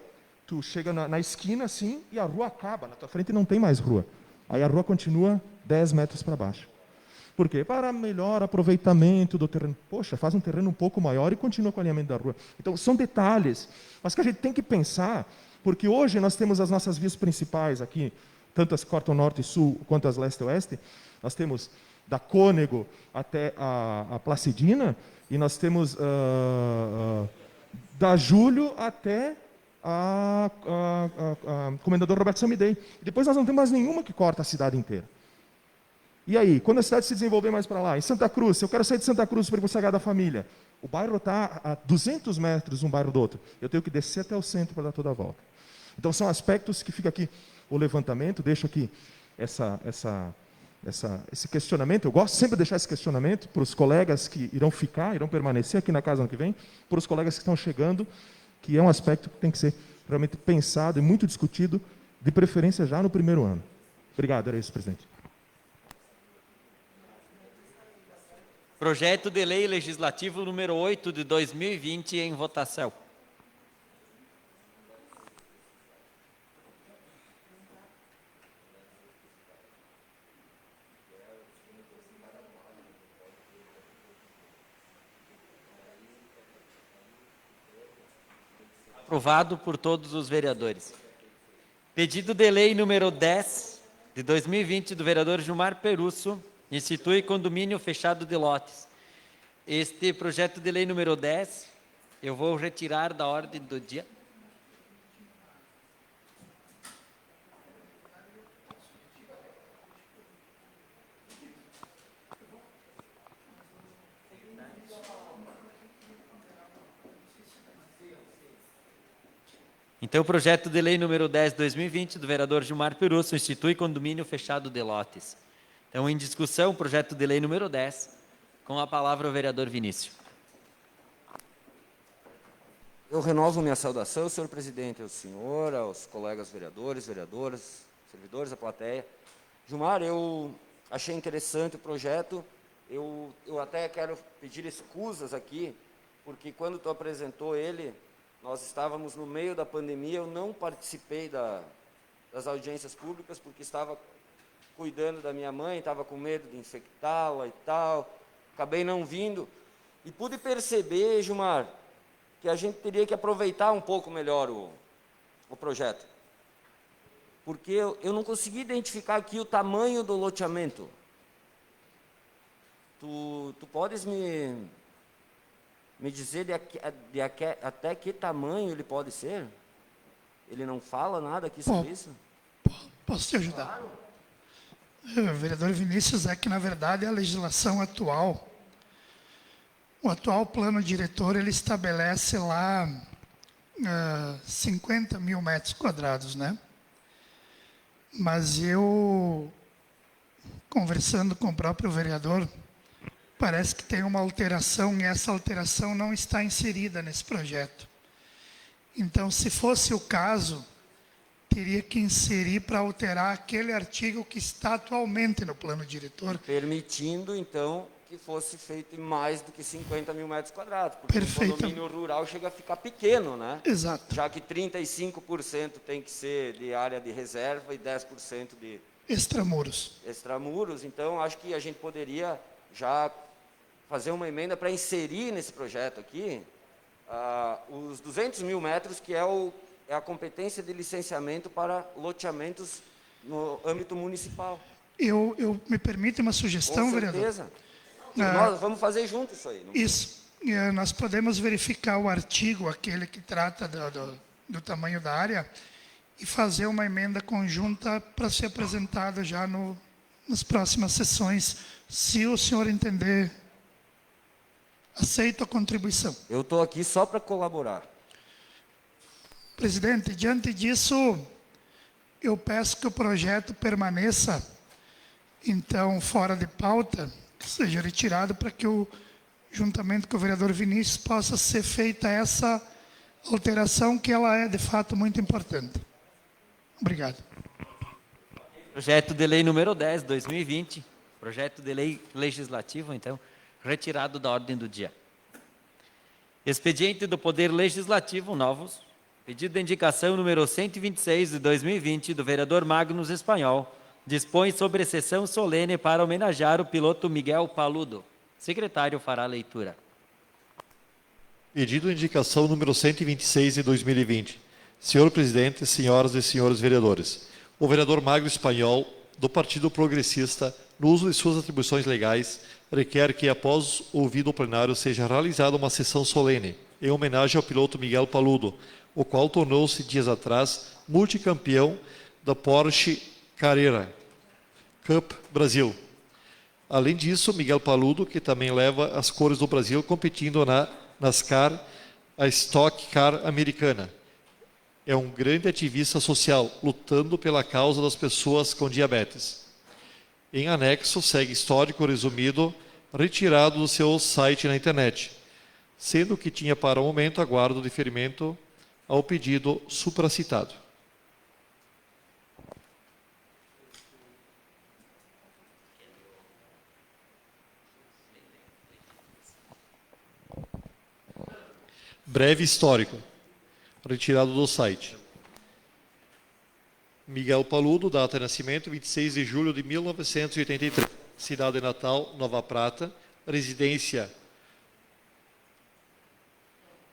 na esquina assim e a rua acaba, na tua frente não tem mais rua. Aí a rua continua 10 metros para baixo. Por quê? Para melhor aproveitamento do terreno. Poxa, faz um terreno um pouco maior e continua com o alinhamento da rua. Então, são detalhes, mas que a gente tem que pensar, porque hoje nós temos as nossas vias principais aqui, tanto as que cortam norte e sul, quanto as leste e oeste. Nós temos da Cônego até a Placidina, e nós temos da Júlio até a Comendador Roberto Samidei. Depois nós não temos mais nenhuma que corta a cidade inteira. E aí, quando a cidade se desenvolver mais para lá, em Santa Cruz, se eu quero sair de Santa Cruz para ir para o Sagrada Família, o bairro está a 200 metros um bairro do outro. Eu tenho que descer até o centro para dar toda a volta. Então, são aspectos que fica aqui o levantamento, deixo aqui esse questionamento. Eu gosto sempre de deixar esse questionamento para os colegas que irão permanecer aqui na casa ano que vem, para os colegas que estão chegando, que é um aspecto que tem que ser realmente pensado e muito discutido, de preferência já no primeiro ano. Obrigado, era isso, presidente. Projeto de Lei Legislativo número 8 de 2020 em votação. Aprovado por todos os vereadores. Pedido de lei número 10 de 2020 do vereador Gilmar Perusso, institui condomínio fechado de lotes. Este projeto de lei número 10, eu vou retirar da ordem do dia. Então, o projeto de lei número 10 de 2020 do vereador Gilmar Perusso institui condomínio fechado de lotes. Então, em discussão, o projeto de lei número 10, com a palavra o vereador Vinícius. Eu renovo minha saudação, senhor presidente, ao senhor, aos colegas vereadores, vereadoras, servidores da plateia. Gilmar, eu achei interessante o projeto. Eu até quero pedir escusas aqui, porque quando tu apresentou ele, nós estávamos no meio da pandemia, eu não participei das audiências públicas, porque estava cuidando da minha mãe, estava com medo de infectá-la e tal, acabei não vindo, e pude perceber, Gilmar, que a gente teria que aproveitar um pouco melhor o projeto, porque eu não consegui identificar aqui o tamanho do loteamento. Tu podes me dizer até que tamanho ele pode ser? Ele não fala nada aqui sobre isso? Posso te ajudar? Claro. Vereador Vinícius, é que, na verdade, a legislação atual, o atual plano diretor, ele estabelece lá 50 mil metros quadrados, né? Mas eu, conversando com o próprio vereador, parece que tem uma alteração e essa alteração não está inserida nesse projeto. Então, se fosse o caso, teria que inserir para alterar aquele artigo que está atualmente no plano diretor. Permitindo, então, que fosse feito em mais do que 50 mil metros quadrados. Porque o condomínio rural chega a ficar pequeno, né? Exato. Já que 35% tem que ser de área de reserva e 10% de... Extramuros. Extramuros. Então, acho que a gente poderia já fazer uma emenda para inserir nesse projeto aqui os 200 mil metros, que é a competência de licenciamento para loteamentos no âmbito municipal. Eu me permite uma sugestão, vereador? Com certeza. Nós vamos fazer junto isso aí. Isso. Nós podemos verificar o artigo, aquele que trata do tamanho da área, e fazer uma emenda conjunta para ser apresentada já nas próximas sessões, se o senhor entender. Aceito a contribuição. Eu estou aqui só para colaborar. Presidente, diante disso, eu peço que o projeto permaneça, então, fora de pauta, que seja retirado para que juntamente com o vereador Vinícius, possa ser feita essa alteração, que ela é, de fato, muito importante. Obrigado. Projeto de lei número 10, 2020. Projeto de lei legislativo, então, retirado da ordem do dia. Expediente do Poder Legislativo, novos. Pedido de indicação número 126 de 2020 do vereador Magnus Espanhol. Dispõe sobre sessão solene para homenagear o piloto Miguel Paludo. Secretário fará a leitura. Pedido de indicação número 126 de 2020. Senhor presidente, senhoras e senhores vereadores. O vereador Magnus Espanhol, do Partido Progressista, no uso de suas atribuições legais, requer que, após ouvido o plenário, seja realizada uma sessão solene, em homenagem ao piloto Miguel Paludo, o qual tornou-se, dias atrás, multicampeão da Porsche Carrera Cup Brasil. Além disso, Miguel Paludo, que também leva as cores do Brasil, competindo na NASCAR, a Stock Car americana. É um grande ativista social, lutando pela causa das pessoas com diabetes. Em anexo, segue histórico resumido, retirado do seu site na internet, sendo que tinha para o momento aguardo deferimento ao pedido supracitado. Breve histórico, retirado do site. Miguel Paludo, data de nascimento, 26 de julho de 1983. Cidade natal, Nova Prata. Residência,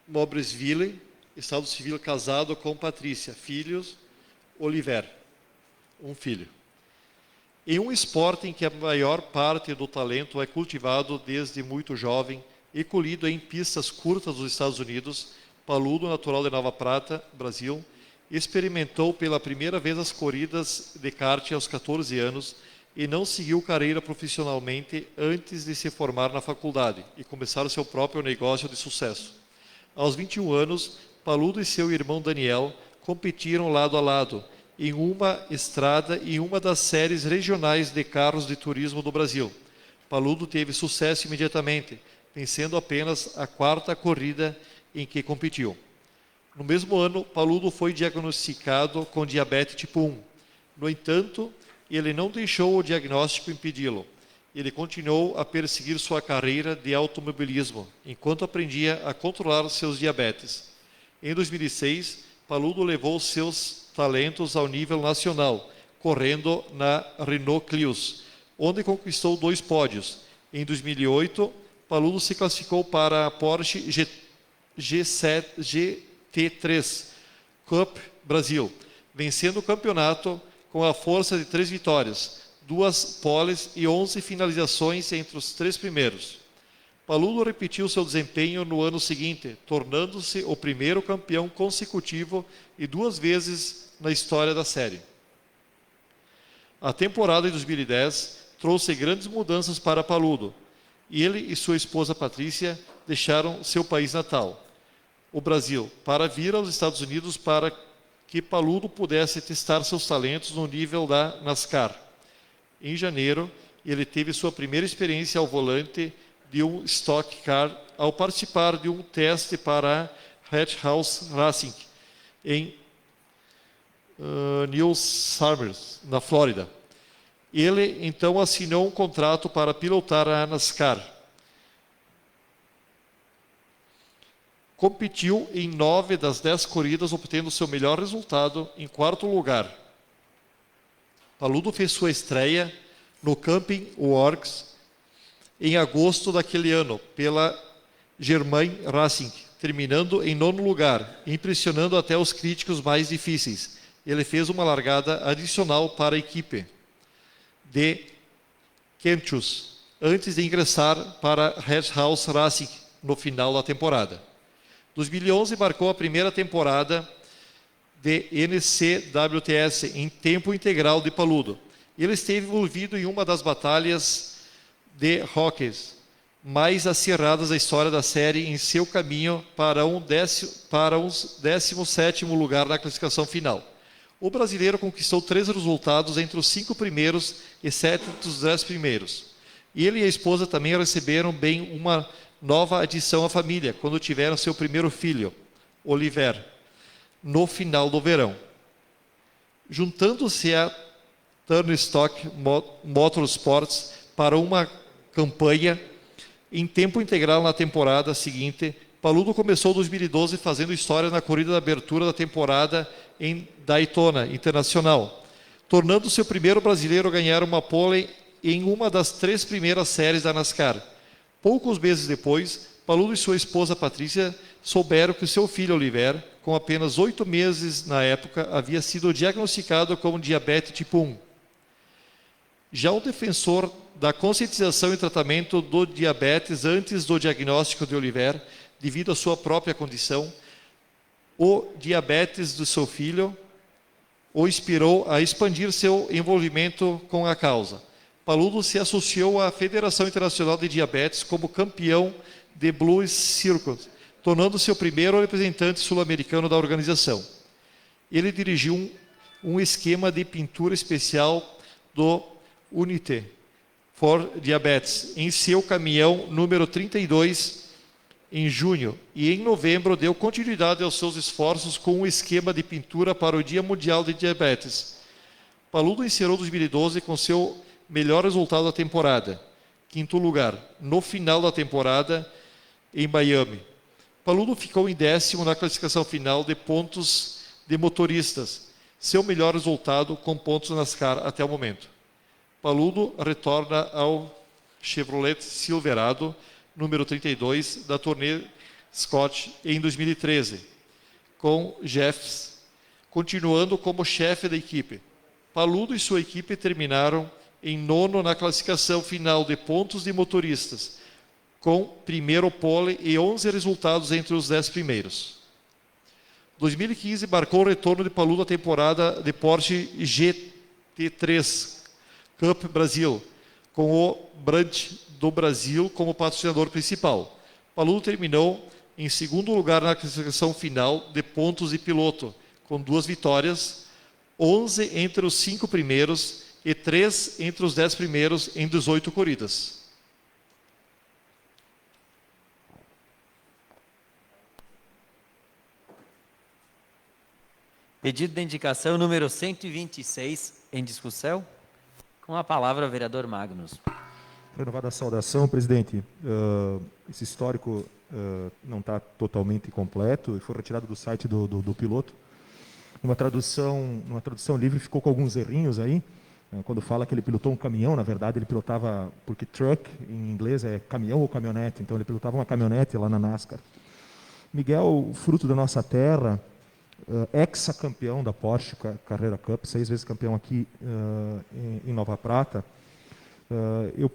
Mobresville. Estado civil, casado com Patrícia. Filhos, Oliver. Um filho. Em um esporte em que a maior parte do talento é cultivado desde muito jovem e colhido em pistas curtas dos Estados Unidos, Paludo, natural de Nova Prata, Brasil, experimentou pela primeira vez as corridas de kart aos 14 anos e não seguiu carreira profissionalmente antes de se formar na faculdade e começar o seu próprio negócio de sucesso. Aos 21 anos, Paludo e seu irmão Daniel competiram lado a lado em uma estrada em uma das séries regionais de carros de turismo do Brasil. Paludo teve sucesso imediatamente, vencendo apenas a 4ª corrida em que competiu. No mesmo ano, Paludo foi diagnosticado com diabetes tipo 1. No entanto, ele não deixou o diagnóstico impedi-lo. Ele continuou a perseguir sua carreira de automobilismo, enquanto aprendia a controlar seus diabetes. Em 2006, Paludo levou seus talentos ao nível nacional, correndo na Renault Clios, onde conquistou 2 pódios. Em 2008, Paludo se classificou para a Porsche GT3 Cup Brasil, vencendo o campeonato com a força de 3 vitórias, 2 poles e 11 finalizações entre os 3 primeiros. Paludo repetiu seu desempenho no ano seguinte, tornando-se o primeiro campeão consecutivo e 2 vezes na história da série. A temporada de 2010 trouxe grandes mudanças para Paludo. Ele e sua esposa Patrícia deixaram seu país natal, o Brasil, para vir aos Estados Unidos para que Paludo pudesse testar seus talentos no nível da NASCAR. Em janeiro, ele teve sua primeira experiência ao volante de um Stock Car ao participar de um teste para a Hatch House Racing em New Summers, na Flórida. Ele então assinou um contrato para pilotar a NASCAR. Competiu em 9 das 10 corridas, obtendo seu melhor resultado em 4º lugar. Paludo fez sua estreia no Camping Works em agosto daquele ano, pela Germain Racing, terminando em 9º lugar, impressionando até os críticos mais difíceis. Ele fez uma largada adicional para a equipe de Kentus, antes de ingressar para Red House Racing no final da temporada. 2011 marcou a primeira temporada de NCWTS em tempo integral de Paludo. Ele esteve envolvido em uma das batalhas de Rockies mais acirradas da história da série em seu caminho para um 17º lugar na classificação final. O brasileiro conquistou 3 resultados entre os 5 primeiros e 7 dos 10 primeiros. Ele e a esposa também receberam bem uma nova adição à família, quando tiveram seu primeiro filho, Oliver, no final do verão. Juntando-se a Turnstock Motorsports para uma campanha em tempo integral na temporada seguinte, Paludo começou 2012 fazendo história na corrida da abertura da temporada em Daytona Internacional, tornando-se o primeiro brasileiro a ganhar uma pole em uma das 3 primeiras séries da NASCAR. Poucos meses depois, Paludo e sua esposa Patrícia souberam que o seu filho Oliver, com apenas 8 meses na época, havia sido diagnosticado com diabetes tipo 1. Já o defensor da conscientização e tratamento do diabetes antes do diagnóstico de Oliver, devido à sua própria condição, o diabetes do seu filho o inspirou a expandir seu envolvimento com a causa. Paludo se associou à Federação Internacional de Diabetes como campeão de Blue Circuit, tornando-se o primeiro representante sul-americano da organização. Ele dirigiu um esquema de pintura especial do Unite for Diabetes em seu caminhão número 32 em junho e em novembro deu continuidade aos seus esforços com um esquema de pintura para o Dia Mundial de Diabetes. Paludo encerrou 2012 com seu melhor resultado da temporada, 5º lugar, no final da temporada em Miami. Paludo ficou em 10º na classificação final de pontos de motoristas, seu melhor resultado com pontos NASCAR até o momento. Paludo retorna ao Chevrolet Silverado, número 32, da turnê Scott em 2013, com Jeffs, continuando como chefe da equipe. Paludo e sua equipe terminaram em 9º na classificação final de pontos de motoristas, com primeiro pole e 11 resultados entre os 10 primeiros. 2015 marcou o retorno de Paludo à temporada de Porsche GT3 Cup Brasil, com o Brand do Brasil como patrocinador principal. Paludo terminou em 2º lugar na classificação final de pontos de piloto, com 2 vitórias, 11 entre os 5 primeiros e 3 entre os 10 primeiros em 18 corridas. Pedido de indicação número 126 em discussão. Com a palavra, o vereador Magnus. Renovada a saudação, presidente. Esse histórico não está totalmente completo, foi retirado do site do piloto. Numa tradução livre ficou com alguns errinhos aí. Quando fala que ele pilotou um caminhão, na verdade ele pilotava, porque truck em inglês é caminhão ou caminhonete, então ele pilotava uma caminhonete lá na NASCAR. Miguel, fruto da nossa terra, ex-campeão da Porsche Carrera Cup, 6 vezes campeão aqui em Nova Prata. Eu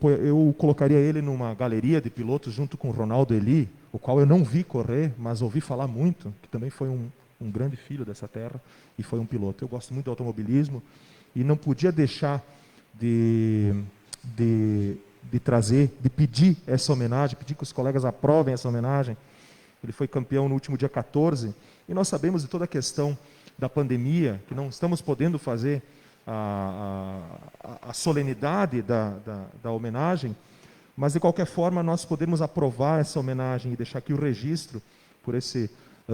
colocaria ele numa galeria de pilotos junto com o Ronaldo Eli, o qual eu não vi correr, mas ouvi falar muito, que também foi um grande filho dessa terra e foi um piloto. Eu gosto muito do automobilismo e não podia deixar de trazer, de pedir essa homenagem, pedir que os colegas aprovem essa homenagem. Ele foi campeão no último dia 14, e nós sabemos de toda a questão da pandemia, que não estamos podendo fazer a solenidade da homenagem, mas de qualquer forma nós podemos aprovar essa homenagem e deixar aqui o registro por esse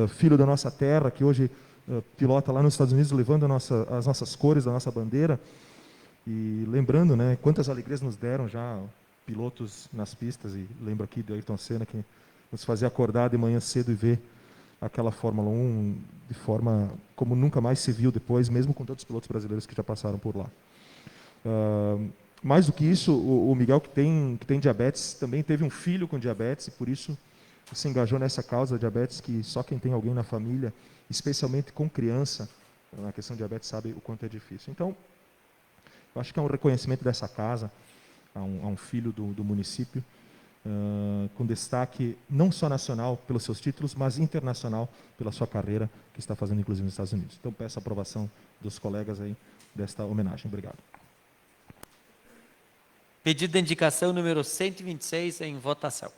filho da nossa terra, que hoje pilota lá nos Estados Unidos, levando as nossas cores da nossa bandeira, e lembrando, né, quantas alegrias nos deram já pilotos nas pistas, e lembro aqui do Ayrton Senna, que nos fazia acordar de manhã cedo e ver aquela Fórmula 1 de forma como nunca mais se viu depois, mesmo com todos os pilotos brasileiros que já passaram por lá. Mais do que isso, o Miguel, que tem diabetes, também teve um filho com diabetes, e por isso se engajou nessa causa da diabetes, que só quem tem alguém na família, especialmente com criança, na questão de diabetes, sabe o quanto é difícil. Então, eu acho que é um reconhecimento dessa casa, a um filho do município, com destaque não só nacional pelos seus títulos, mas internacional pela sua carreira, que está fazendo inclusive nos Estados Unidos. Então peço a aprovação dos colegas aí desta homenagem. Obrigado. Pedido de indicação número 126 em votação.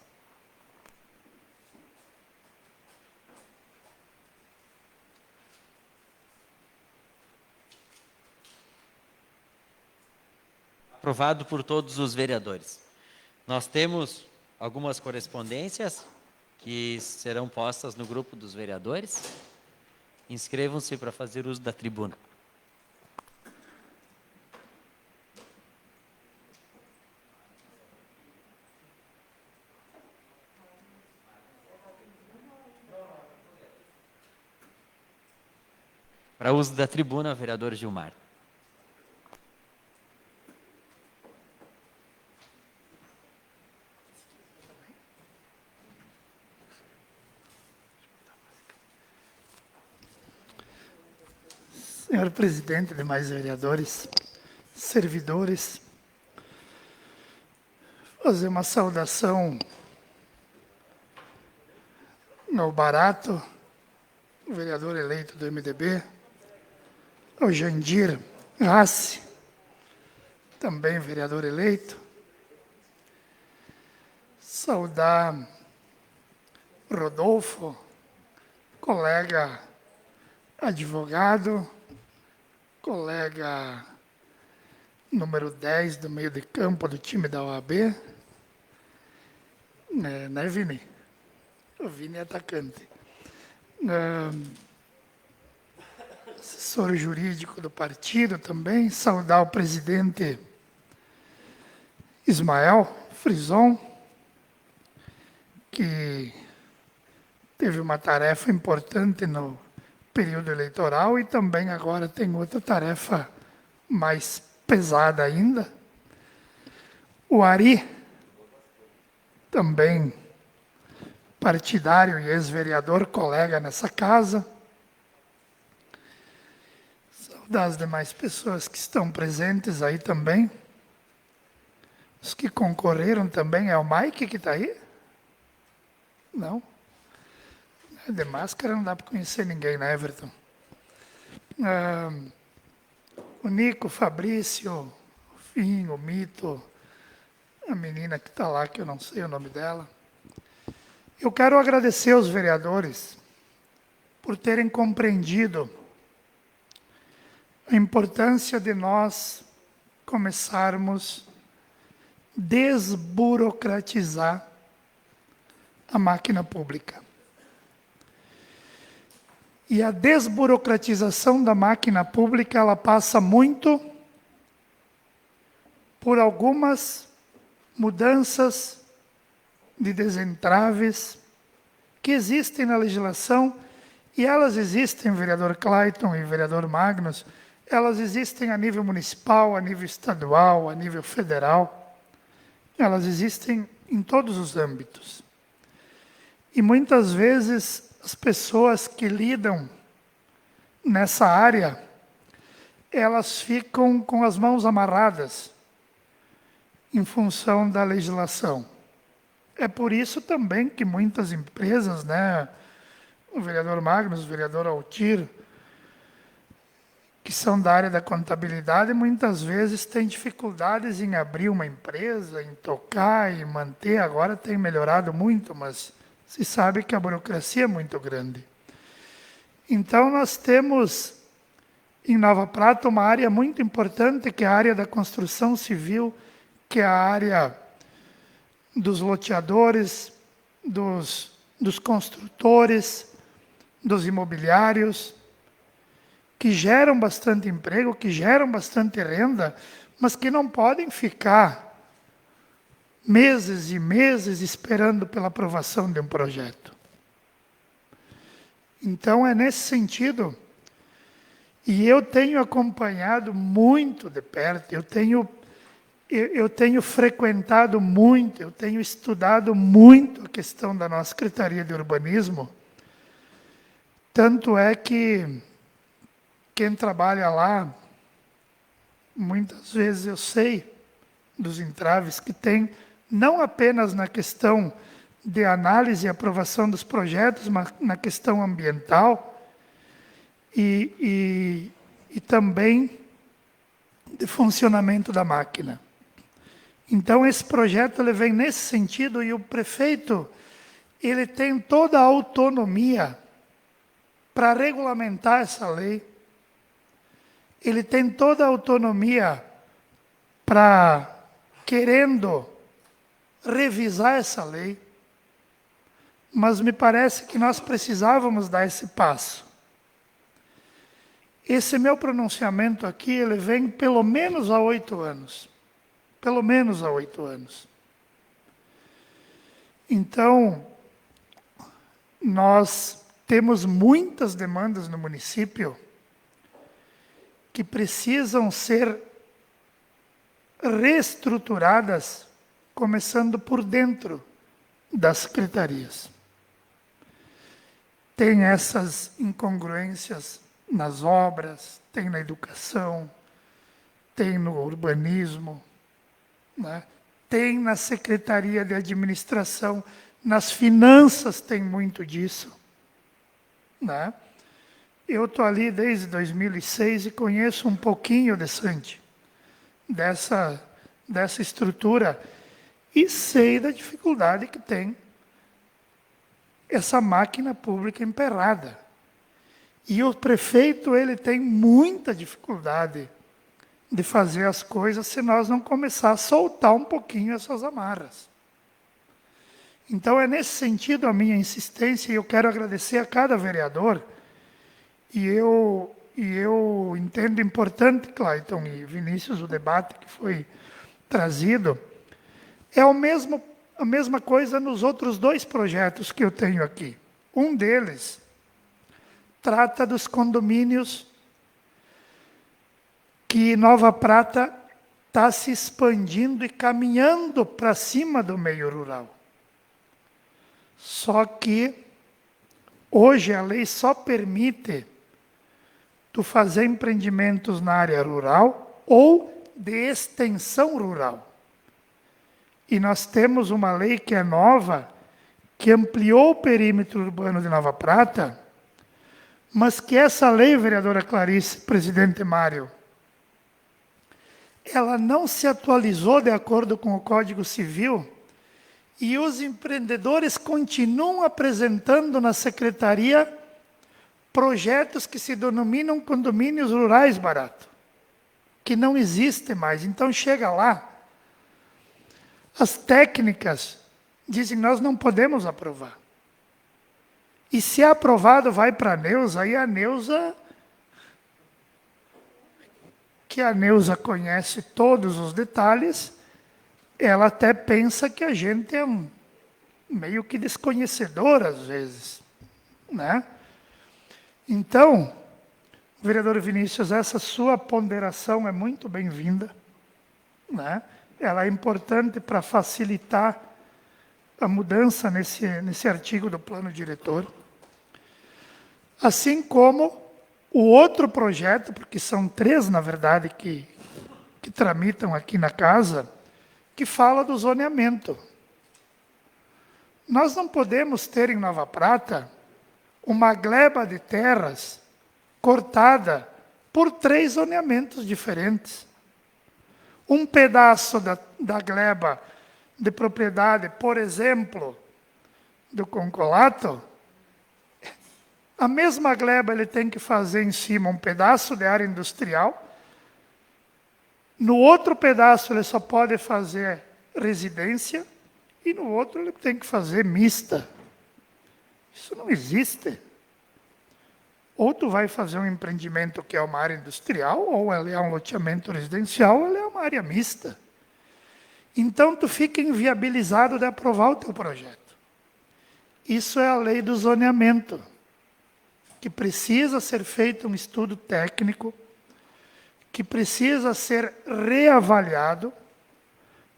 Aprovado por todos os vereadores. Nós temos algumas correspondências que serão postas no grupo dos vereadores. Inscrevam-se para fazer uso da tribuna. Para uso da tribuna, vereador Gilmar. Senhor presidente, demais vereadores, servidores, fazer uma saudação ao Barato, o vereador eleito do MDB, ao Jandir Rassi, também vereador eleito, saudar Rodolfo, colega advogado, colega número 10 do meio de campo do time da OAB, né, Vini? O Vini é atacante. Assessor jurídico do partido também, saudar o presidente Ismael Frison, que teve uma tarefa importante no período eleitoral e também agora tem outra tarefa mais pesada ainda. O Ari, também partidário e ex-vereador, colega nessa casa. Das demais pessoas que estão presentes aí também. Os que concorreram também. É o Mike que está aí? Não? De máscara não dá para conhecer ninguém, né, Everton? O Nico, o Fabrício, o Fim, o Mito, a menina que está lá, que eu não sei o nome dela. Eu quero agradecer aos vereadores por terem compreendido a importância de nós começarmos a desburocratizar a máquina pública. E a desburocratização da máquina pública, ela passa muito por algumas mudanças de desentraves que existem na legislação, e elas existem, vereador Clayton e vereador Magnus, elas existem a nível municipal, a nível estadual, a nível federal, elas existem em todos os âmbitos. E muitas vezes as pessoas que lidam nessa área, elas ficam com as mãos amarradas em função da legislação. É por isso também que muitas empresas, né, o vereador Magnus, o vereador Altir, que são da área da contabilidade, muitas vezes têm dificuldades em abrir uma empresa, em tocar e manter. Agora tem melhorado muito, mas se sabe que a burocracia é muito grande. Então, nós temos em Nova Prata uma área muito importante, que é a área da construção civil, que é a área dos loteadores, dos construtores, dos imobiliários, que geram bastante emprego, que geram bastante renda, mas que não podem ficar meses e meses esperando pela aprovação de um projeto. Então, é nesse sentido, e eu tenho acompanhado muito de perto, eu tenho frequentado muito, eu tenho estudado muito a questão da nossa Secretaria de Urbanismo, tanto é que quem trabalha lá, muitas vezes eu sei dos entraves que tem, não apenas na questão de análise e aprovação dos projetos, mas na questão ambiental e também de funcionamento da máquina. Então, esse projeto ele vem nesse sentido e o prefeito ele tem toda a autonomia para regulamentar essa lei. Ele tem toda a autonomia para, querendo revisar essa lei, mas me parece que nós precisávamos dar esse passo. Esse meu pronunciamento aqui, ele vem pelo menos há 8 anos. Pelo menos há 8 anos. Então, nós temos muitas demandas no município que precisam ser reestruturadas, começando por dentro das secretarias. Tem essas incongruências nas obras, tem na educação, tem no urbanismo, né? Tem na Secretaria de Administração, nas finanças tem muito disso, né? Eu estou ali desde 2006 e conheço um pouquinho de Santi, dessa estrutura, e sei da dificuldade que tem essa máquina pública emperrada. E o prefeito ele tem muita dificuldade de fazer as coisas se nós não começar a soltar um pouquinho essas amarras. Então é nesse sentido a minha insistência, e eu quero agradecer a cada vereador, e eu entendo importante, Clayton e Vinícius, o debate que foi trazido, é a mesma coisa nos outros 2 projetos que eu tenho aqui. Um deles trata dos condomínios que Nova Prata está se expandindo e caminhando para cima do meio rural. Só que hoje a lei só permite tu fazer empreendimentos na área rural ou de extensão rural. E nós temos uma lei que é nova, que ampliou o perímetro urbano de Nova Prata, mas que essa lei, vereadora Clarice, presidente Mário, ela não se atualizou de acordo com o Código Civil e os empreendedores continuam apresentando na secretaria projetos que se denominam condomínios rurais baratos, que não existem mais. Então chega lá, as técnicas dizem nós não podemos aprovar. E se é aprovado, vai para a Neuza, e a Neuza, que a Neuza conhece todos os detalhes, ela até pensa que a gente é meio que desconhecedor às vezes, né? Então, vereador Vinícius, essa sua ponderação é muito bem-vinda, né? Ela é importante para facilitar a mudança nesse artigo do plano diretor. Assim como o outro projeto, porque são 3, na verdade, que tramitam aqui na casa, que fala do zoneamento. Nós não podemos ter em Nova Prata uma gleba de terras cortada por 3 zoneamentos diferentes. Um pedaço da gleba de propriedade, por exemplo, do Concolato, a mesma gleba ele tem que fazer em cima um pedaço de área industrial, no outro pedaço ele só pode fazer residência, e no outro ele tem que fazer mista. Isso não existe. Ou tu vai fazer um empreendimento que é uma área industrial, ou ele é um loteamento residencial, ou ele é uma área mista. Então, tu fica inviabilizado de aprovar o teu projeto. Isso é a lei do zoneamento, que precisa ser feito um estudo técnico, que precisa ser reavaliado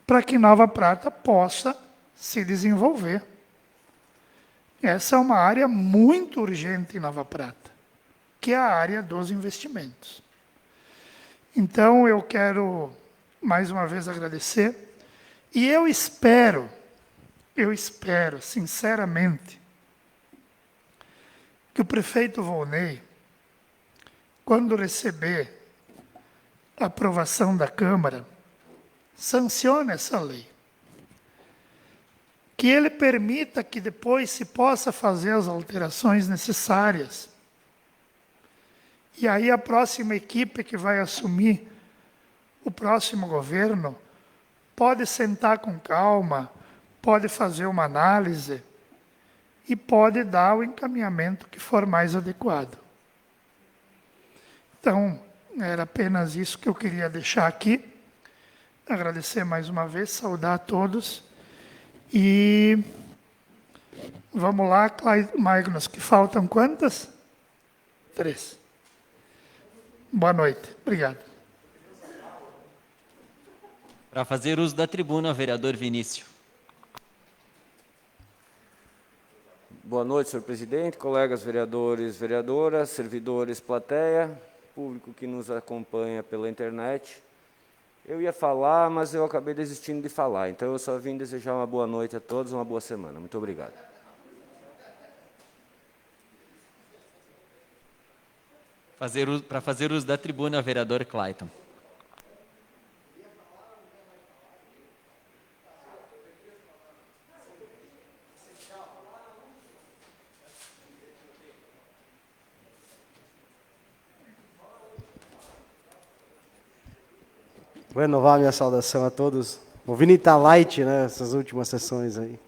para que Nova Prata possa se desenvolver. Essa é uma área muito urgente em Nova Prata, que é a área dos investimentos. Então, eu quero mais uma vez agradecer. E eu espero, sinceramente, que o prefeito Volney, quando receber a aprovação da Câmara, sancione essa lei. Que ele permita que depois se possa fazer as alterações necessárias. E aí a próxima equipe que vai assumir o próximo governo pode sentar com calma, pode fazer uma análise e pode dar o encaminhamento que for mais adequado. Então, era apenas isso que eu queria deixar aqui. Agradecer mais uma vez, saudar a todos. E vamos lá, Magnus, que faltam quantas? 3. Boa noite. Obrigado. Para fazer uso da tribuna, vereador Vinícius. Boa noite, senhor presidente, colegas vereadores, vereadoras, servidores, plateia, público que nos acompanha pela internet. Eu ia falar, mas eu acabei desistindo de falar, então eu só vim desejar uma boa noite a todos, uma boa semana. Muito obrigado. Para fazer uso da tribuna, vereador Clayton. Vou renovar minha saudação a todos. O Vini tá light, né, essas últimas sessões aí.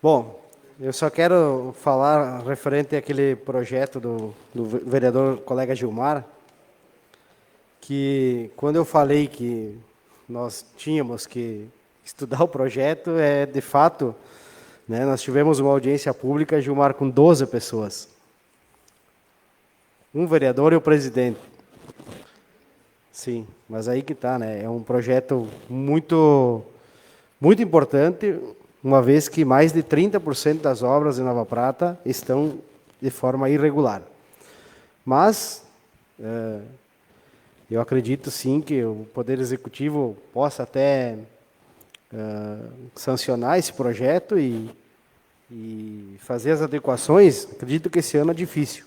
Bom, eu só quero falar referente àquele projeto do vereador colega Gilmar, que quando eu falei que nós tínhamos que estudar o projeto, de fato, né, nós tivemos uma audiência pública, Gilmar, com 12 pessoas. Um vereador e o presidente. Sim, mas aí que está, né? É um projeto muito importante, uma vez que mais de 30% das obras em Nova Prata estão de forma irregular. Mas eu acredito sim que o Poder Executivo possa até sancionar esse projeto e fazer as adequações. Acredito que esse ano é difícil,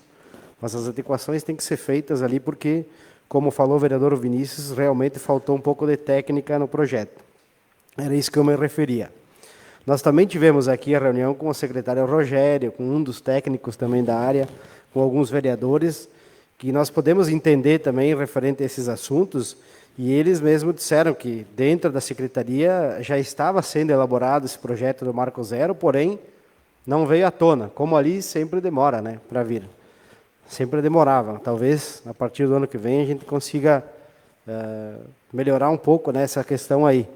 mas as adequações têm que ser feitas ali porque, como falou o vereador Vinícius, realmente faltou um pouco de técnica no projeto. Era isso que eu me referia. Nós também tivemos aqui a reunião com o secretário Rogério, com um dos técnicos também da área, com alguns vereadores, que nós podemos entender também referente a esses assuntos, e eles mesmos disseram que dentro da secretaria já estava sendo elaborado esse projeto do Marco Zero, porém não veio à tona, como ali sempre demora, né, para vir. Sempre demorava. Talvez, a partir do ano que vem, a gente consiga melhorar um pouco nessa questão aí.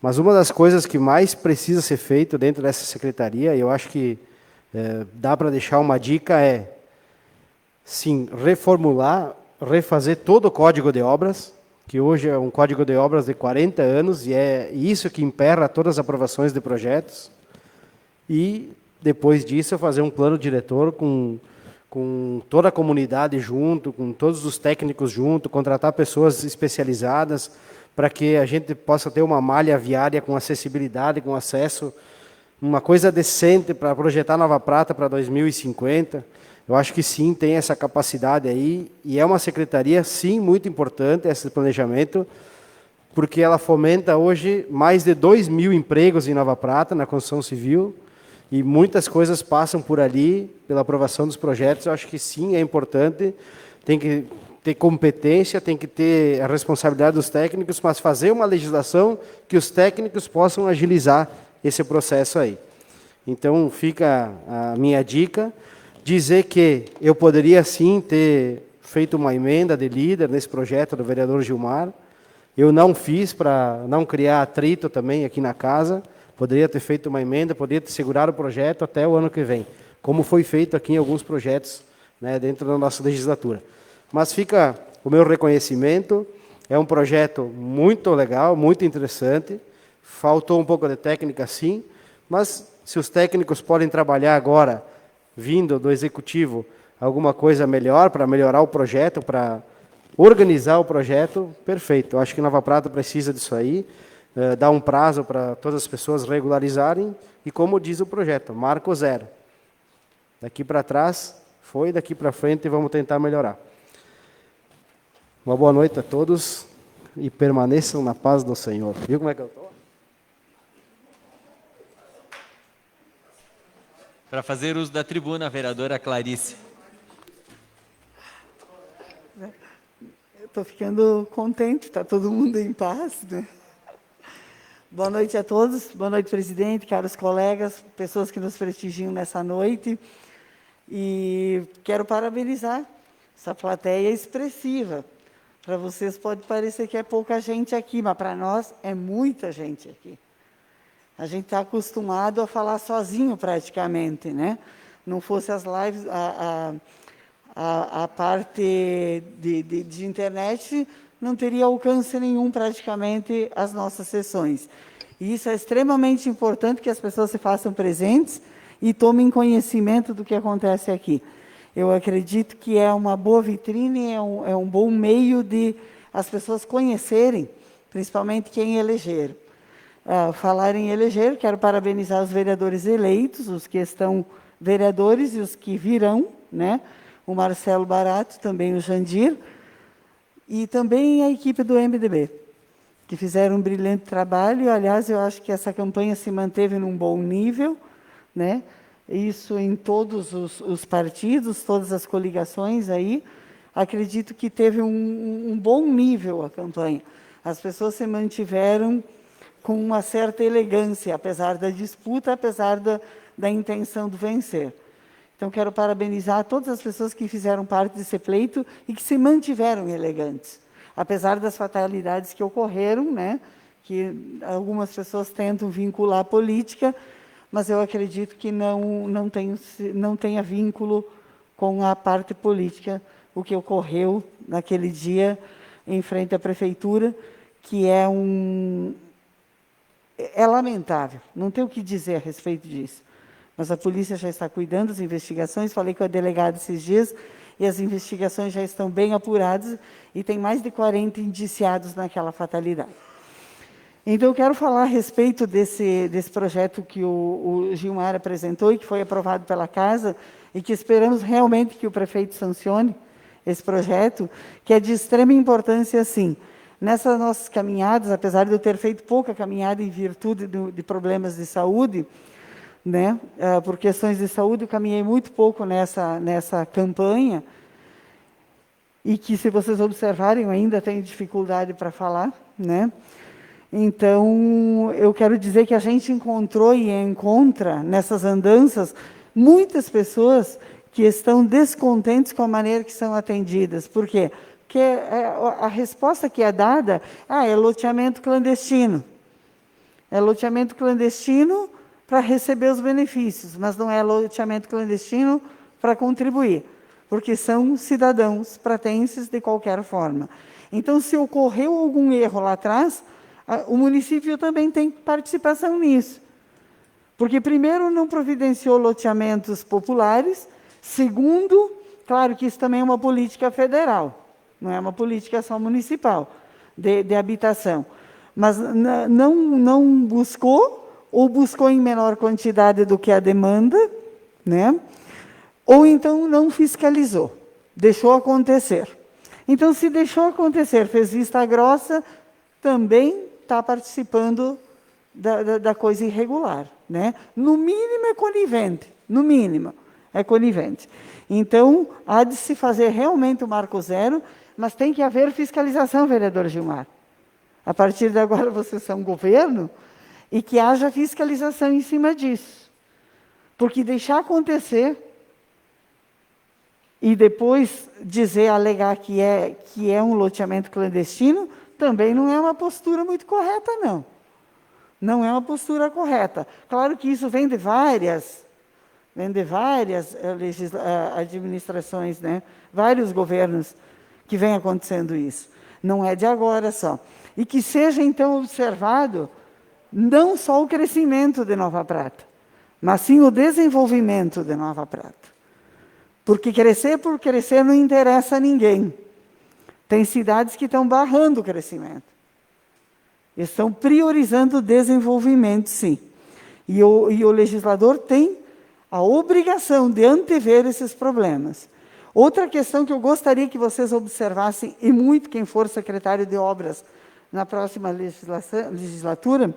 Mas uma das coisas que mais precisa ser feito dentro dessa secretaria, e eu acho que dá para deixar uma dica, sim, reformular, refazer todo o Código de Obras, que hoje é um Código de Obras de 40 anos, e é isso que emperra todas as aprovações de projetos. E, depois disso, fazer um plano diretor com toda a comunidade junto, com todos os técnicos junto, contratar pessoas especializadas para que a gente possa ter uma malha viária com acessibilidade, com acesso, uma coisa decente para projetar Nova Prata para 2050. Eu acho que sim, tem essa capacidade aí, e é uma secretaria, sim, muito importante, esse planejamento, porque ela fomenta hoje mais de 2.000 empregos em Nova Prata, na construção civil, e muitas coisas passam por ali, pela aprovação dos projetos. Eu acho que sim, é importante, tem que ter competência, tem que ter a responsabilidade dos técnicos, mas fazer uma legislação que os técnicos possam agilizar esse processo aí. Então, fica a minha dica, dizer que eu poderia sim ter feito uma emenda de líder nesse projeto do vereador Gilmar. Eu não fiz para não criar atrito também aqui na casa. Poderia ter feito uma emenda, poderia ter segurado o projeto até o ano que vem, como foi feito aqui em alguns projetos, né, dentro da nossa legislatura. Mas fica o meu reconhecimento, é um projeto muito legal, muito interessante, faltou um pouco de técnica sim, mas se os técnicos podem trabalhar agora, vindo do Executivo, alguma coisa melhor, para melhorar o projeto, para organizar o projeto, perfeito. Eu acho que Nova Prata precisa disso aí, dar um prazo para todas as pessoas regularizarem, e como diz o projeto, marco zero. Daqui para trás, foi, daqui para frente vamos tentar melhorar. Uma boa noite a todos e permaneçam na paz do Senhor. Viu como é que eu estou? Para fazer uso da tribuna, a vereadora Clarice. Estou ficando contente, está todo mundo em paz, né? Boa noite a todos, boa noite, presidente, caros colegas, pessoas que nos prestigiam nessa noite. E quero parabenizar essa plateia expressiva. Para vocês pode parecer que é pouca gente aqui, mas para nós é muita gente aqui. A gente está acostumado a falar sozinho praticamente, né? Não fosse as lives, a parte de internet não teria alcance nenhum praticamente as nossas sessões. E isso é extremamente importante, que as pessoas se façam presentes e tomem conhecimento do que acontece aqui. Eu acredito que é uma boa vitrine, é um bom meio de as pessoas conhecerem, principalmente quem elegeram. Falar em eleger, quero parabenizar os vereadores eleitos, os que estão vereadores e os que virão, né? O Marcelo Barato, também o Jandir, e também a equipe do MDB, que fizeram um brilhante trabalho. Aliás, eu acho que essa campanha se manteve num bom nível, né? Isso em todos os partidos, todas as coligações aí. Acredito que teve um bom nível a campanha. As pessoas se mantiveram com uma certa elegância, apesar da disputa, apesar da intenção de vencer. Então, quero parabenizar todas as pessoas que fizeram parte desse pleito e que se mantiveram elegantes, apesar das fatalidades que ocorreram, né? Que algumas pessoas tentam vincular a política, mas eu acredito que não tenha vínculo com a parte política, o que ocorreu naquele dia em frente à prefeitura, que é lamentável, não tenho o que dizer a respeito disso. Mas a polícia já está cuidando das investigações, falei com a delegada esses dias, e as investigações já estão bem apuradas, e tem mais de 40 indiciados naquela fatalidade. Então, eu quero falar a respeito desse projeto que o Gilmar apresentou e que foi aprovado pela Casa, e que esperamos realmente que o prefeito sancione esse projeto, que é de extrema importância, sim. Nessas nossas caminhadas, apesar de eu ter feito pouca caminhada em virtude de problemas de saúde, né? Por questões de saúde, eu caminhei muito pouco nessa campanha, e que, se vocês observarem, eu ainda tenho dificuldade para falar, né? Então, eu quero dizer que a gente encontrou e encontra, nessas andanças, muitas pessoas que estão descontentes com a maneira que são atendidas. Por quê? Porque a resposta que é dada é loteamento clandestino. É loteamento clandestino para receber os benefícios, mas não é loteamento clandestino para contribuir, porque são cidadãos pratenses de qualquer forma. Então, se ocorreu algum erro lá atrás, o município também tem participação nisso. Porque, primeiro, não providenciou loteamentos populares, segundo, claro que isso também é uma política federal, não é uma política só municipal, de habitação, mas não buscou, ou buscou em menor quantidade do que a demanda, né? Ou então não fiscalizou, deixou acontecer. Então, se deixou acontecer, fez vista grossa, também está participando da coisa irregular, né? No mínimo é conivente, no mínimo é conivente. Então, há de se fazer realmente o marco zero, mas tem que haver fiscalização, vereador Gilmar. A partir de agora, vocês são governo, e que haja fiscalização em cima disso. Porque deixar acontecer e depois alegar que é um loteamento clandestino, também não é uma postura muito correta, não. Não é uma postura correta. Claro que isso vem de várias administrações, né? Vários governos que vem acontecendo isso. Não é de agora só. E que seja, então, observado não só o crescimento de Nova Prata, mas sim o desenvolvimento de Nova Prata. Porque crescer por crescer não interessa a ninguém. Tem cidades que estão barrando o crescimento. Estão priorizando o desenvolvimento, sim. E o legislador tem a obrigação de antever esses problemas. Outra questão que eu gostaria que vocês observassem, e muito quem for secretário de obras na próxima legislatura,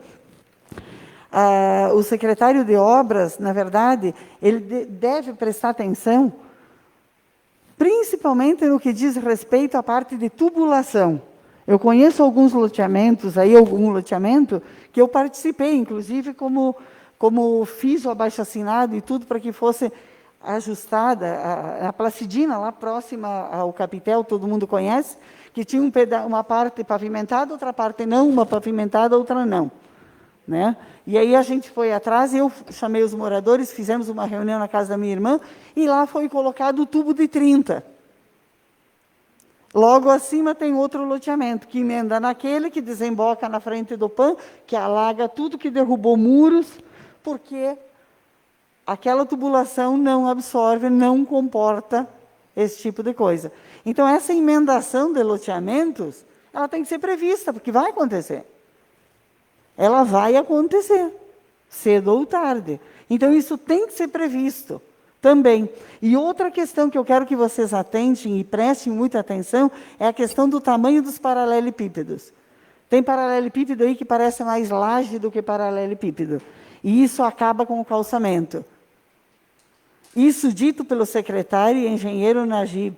o secretário de obras, na verdade, ele deve prestar atenção, principalmente no que diz respeito à parte de tubulação. Eu conheço alguns loteamentos, algum loteamento, que eu participei, inclusive, como fiz o abaixo-assinado e tudo, para que fosse ajustada, a Placidina, lá próxima ao Capitel, todo mundo conhece, que tinha uma parte pavimentada, outra parte não, uma pavimentada, outra não. Né? E aí a gente foi atrás, eu chamei os moradores, fizemos uma reunião na casa da minha irmã, e lá foi colocado o tubo de 30. Logo acima tem outro loteamento, que emenda naquele, que desemboca na frente do PAN, que alaga tudo, que derrubou muros, porque aquela tubulação não absorve, não comporta esse tipo de coisa. Então, essa emendação de loteamentos, ela tem que ser prevista, porque vai acontecer. Ela vai acontecer, cedo ou tarde. Então, isso tem que ser previsto também. E outra questão que eu quero que vocês atentem e prestem muita atenção é a questão do tamanho dos paralelepípedos. Tem paralelepípedo aí que parece mais laje do que paralelepípedo. E isso acaba com o calçamento. Isso dito pelo secretário e engenheiro Najib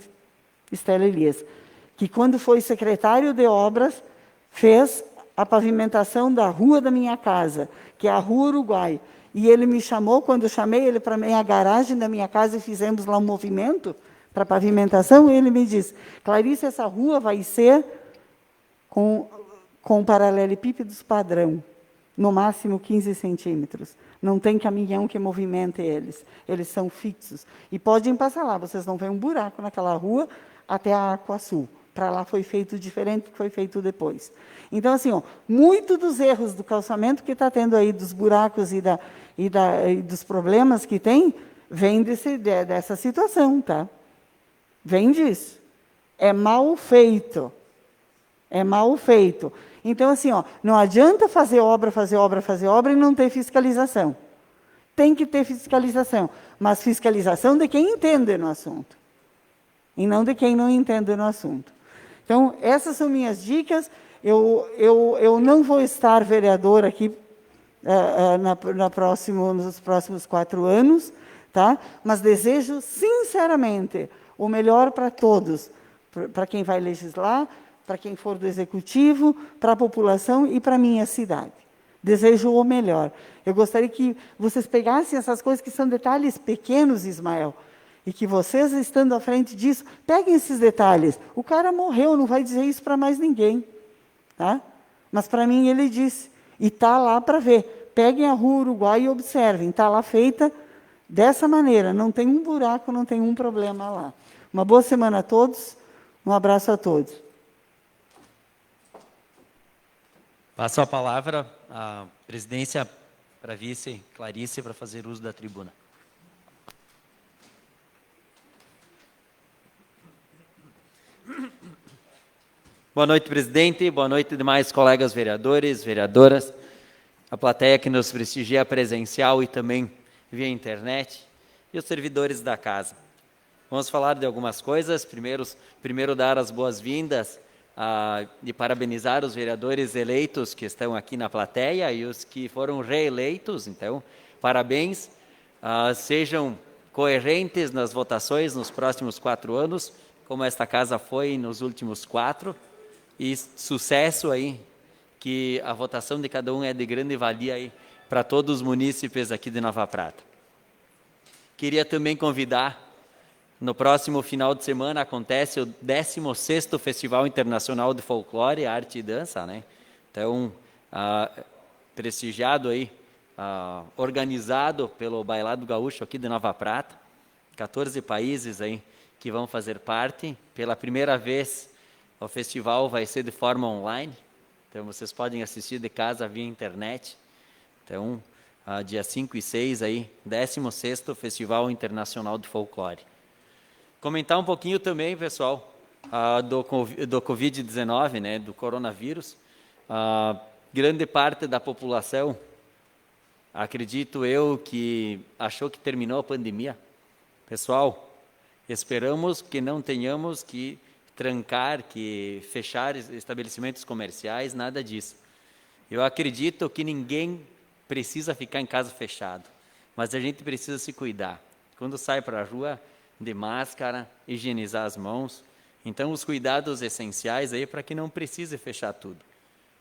Stella Elias, que quando foi secretário de obras, fez a pavimentação da rua da minha casa, que é a Rua Uruguai. E ele me chamou, quando eu chamei ele para a garagem da minha casa e fizemos lá um movimento para pavimentação, ele me disse, Clarice, essa rua vai ser com paralelepípedos padrão, no máximo 15 centímetros. Não tem caminhão que movimente eles. Eles são fixos. E podem passar lá, vocês vão ver um buraco naquela rua até a Aquasul. Para lá foi feito diferente do que foi feito depois. Então, assim, muito dos erros do calçamento que está tendo aí, dos buracos e dos problemas que tem, vem dessa situação, tá? Vem disso. É mal feito. É mal feito. Então, assim, não adianta fazer obra e não ter fiscalização. Tem que ter fiscalização, mas fiscalização de quem entende no assunto, e não de quem não entende no assunto. Então, essas são minhas dicas. Eu não vou estar vereador aqui nos próximos 4 anos, tá? Mas desejo, sinceramente, o melhor para todos, para quem vai legislar, para quem for do executivo, para a população e para a minha cidade. Desejo o melhor. Eu gostaria que vocês pegassem essas coisas que são detalhes pequenos, Ismael, e que vocês, estando à frente disso, peguem esses detalhes. O cara morreu, não vai dizer isso para mais ninguém. Tá? Mas para mim ele disse, e está lá para ver. Peguem a Rua Uruguai e observem, está lá feita dessa maneira, não tem um buraco, não tem um problema lá. Uma boa semana a todos, um abraço a todos. Passo a palavra à presidência para a vice Clarice para fazer uso da tribuna. Boa noite, presidente. Boa noite, demais colegas vereadores, vereadoras, a plateia que nos prestigia presencial e também via internet, e os servidores da casa. Vamos falar de algumas coisas. Primeiro dar as boas-vindas e parabenizar os vereadores eleitos que estão aqui na plateia e os que foram reeleitos. Então, parabéns. Sejam coerentes nas votações nos próximos 4 anos, como esta casa foi nos últimos 4. E sucesso aí, que a votação de cada um é de grande valia aí para todos os munícipes aqui de Nova Prata. Queria também convidar, no próximo final de semana acontece o 16º Festival Internacional de Folclore, Arte e Dança, né? Então, prestigiado aí, organizado pelo Bailado Gaúcho aqui de Nova Prata, 14 países aí que vão fazer parte. Pela primeira vez, o festival vai ser de forma online, então vocês podem assistir de casa via internet. Então, dia 5 e 6 aí, 16º Festival Internacional de Folclore. Comentar um pouquinho também, pessoal, do Covid-19, né, do coronavírus, grande parte da população, acredito eu, que achou que terminou a pandemia. Pessoal, esperamos que não tenhamos que trancar, que fechar estabelecimentos comerciais, nada disso. Eu acredito que ninguém precisa ficar em casa fechado, mas a gente precisa se cuidar. Quando sai para a rua, de máscara, higienizar as mãos. Então, os cuidados essenciais aí para que não precise fechar tudo.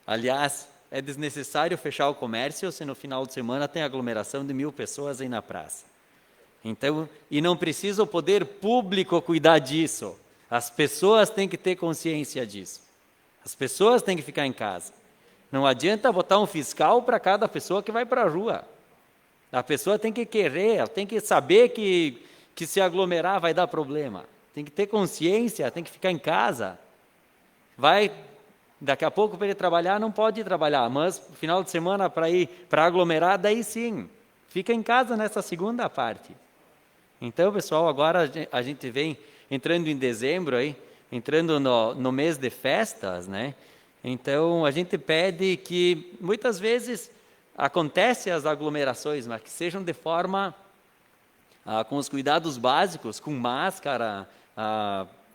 Aliás, é desnecessário fechar o comércio se no final de semana tem aglomeração de 1.000 pessoas aí na praça. Então, e não precisa o poder público cuidar disso. As pessoas têm que ter consciência disso. As pessoas têm que ficar em casa. Não adianta botar um fiscal para cada pessoa que vai para a rua. A pessoa tem que querer, ela tem que saber que se aglomerar vai dar problema. Tem que ter consciência, tem que ficar em casa. Daqui a pouco para ele trabalhar, não pode ir trabalhar, mas no final de semana para aglomerar, daí sim. Fica em casa nessa segunda parte. Então, pessoal, agora a gente vem entrando em dezembro, aí, entrando no mês de festas, né? Então, a gente pede que, muitas vezes, acontecem as aglomerações, mas que sejam de forma, com os cuidados básicos, com máscara,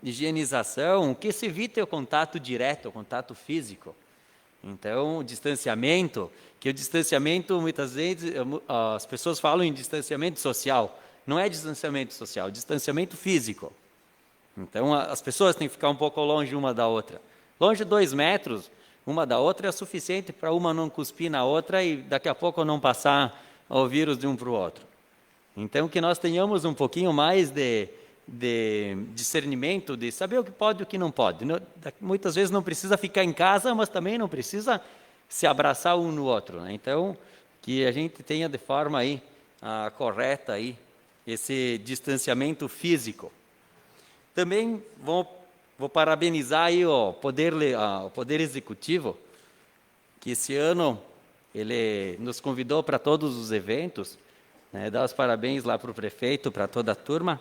higienização, que se evite o contato direto, o contato físico. Então, o distanciamento, muitas vezes, as pessoas falam em distanciamento social. Não é distanciamento social, é distanciamento físico. Então, as pessoas têm que ficar um pouco longe uma da outra. Longe 2 metros, uma da outra, é suficiente para uma não cuspir na outra e daqui a pouco não passar o vírus de um para o outro. Então, que nós tenhamos um pouquinho mais de discernimento, de saber o que pode e o que não pode. Muitas vezes não precisa ficar em casa, mas também não precisa se abraçar um no outro, né? Então, que a gente tenha de forma aí, correta aí, esse distanciamento físico. Também vou parabenizar aí o Poder Executivo, que esse ano ele nos convidou para todos os eventos, né, dar os parabéns lá para o prefeito, para toda a turma,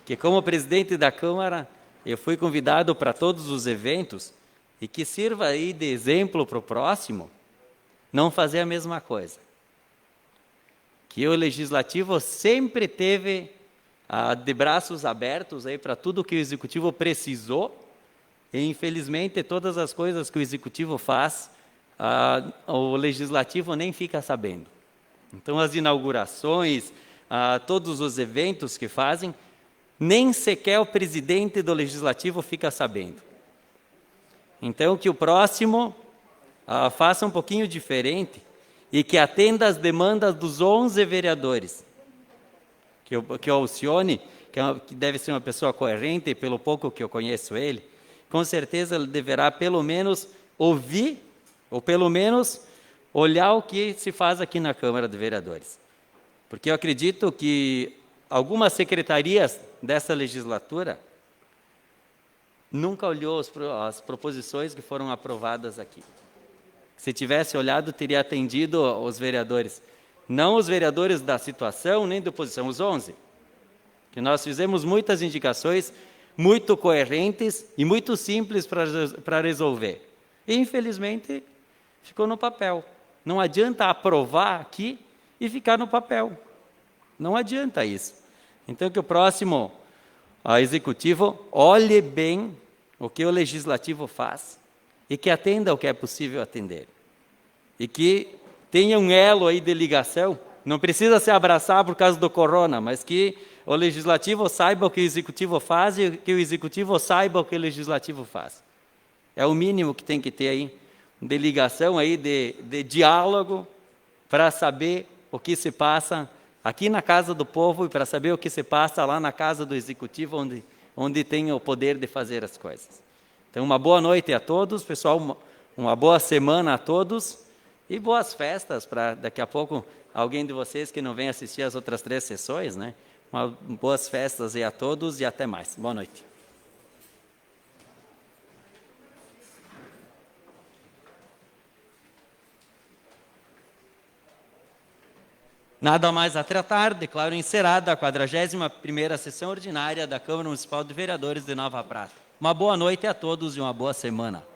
que como presidente da Câmara, eu fui convidado para todos os eventos e que sirva aí de exemplo para o próximo, não fazer a mesma coisa. Que o Legislativo sempre teve de braços abertos aí para tudo que o Executivo precisou e, infelizmente, todas as coisas que o Executivo faz, o Legislativo nem fica sabendo. Então, as inaugurações, todos os eventos que fazem, nem sequer o presidente do Legislativo fica sabendo. Então, que o próximo faça um pouquinho diferente e que atenda às demandas dos 11 vereadores. Que o Alcione, que deve ser uma pessoa coerente, pelo pouco que eu conheço ele, com certeza ele deverá pelo menos ouvir, ou pelo menos olhar o que se faz aqui na Câmara de Vereadores. Porque eu acredito que algumas secretarias dessa legislatura nunca olhou as proposições que foram aprovadas aqui. Se tivesse olhado, teria atendido os vereadores. Não os vereadores da situação, nem da oposição, os 11. Que nós fizemos muitas indicações muito coerentes e muito simples para resolver. E, infelizmente, ficou no papel. Não adianta aprovar aqui e ficar no papel. Não adianta isso. Então, que o próximo executivo olhe bem o que o legislativo faz e que atenda o que é possível atender. E que tenha um elo aí de ligação, não precisa se abraçar por causa do corona, mas que o legislativo saiba o que o executivo faz e que o executivo saiba o que o legislativo faz. É o mínimo que tem que ter aí, de ligação aí, de diálogo, para saber o que se passa aqui na Casa do Povo e para saber o que se passa lá na Casa do Executivo, onde tem o poder de fazer as coisas. Então, uma boa noite a todos, pessoal, uma boa semana a todos e boas festas para daqui a pouco alguém de vocês que não vem assistir as outras 3 sessões, né? Boas festas aí a todos e até mais. Boa noite. Nada mais a tratar, declaro encerrada a 41ª sessão ordinária da Câmara Municipal de Vereadores de Nova Prata. Uma boa noite a todos e uma boa semana.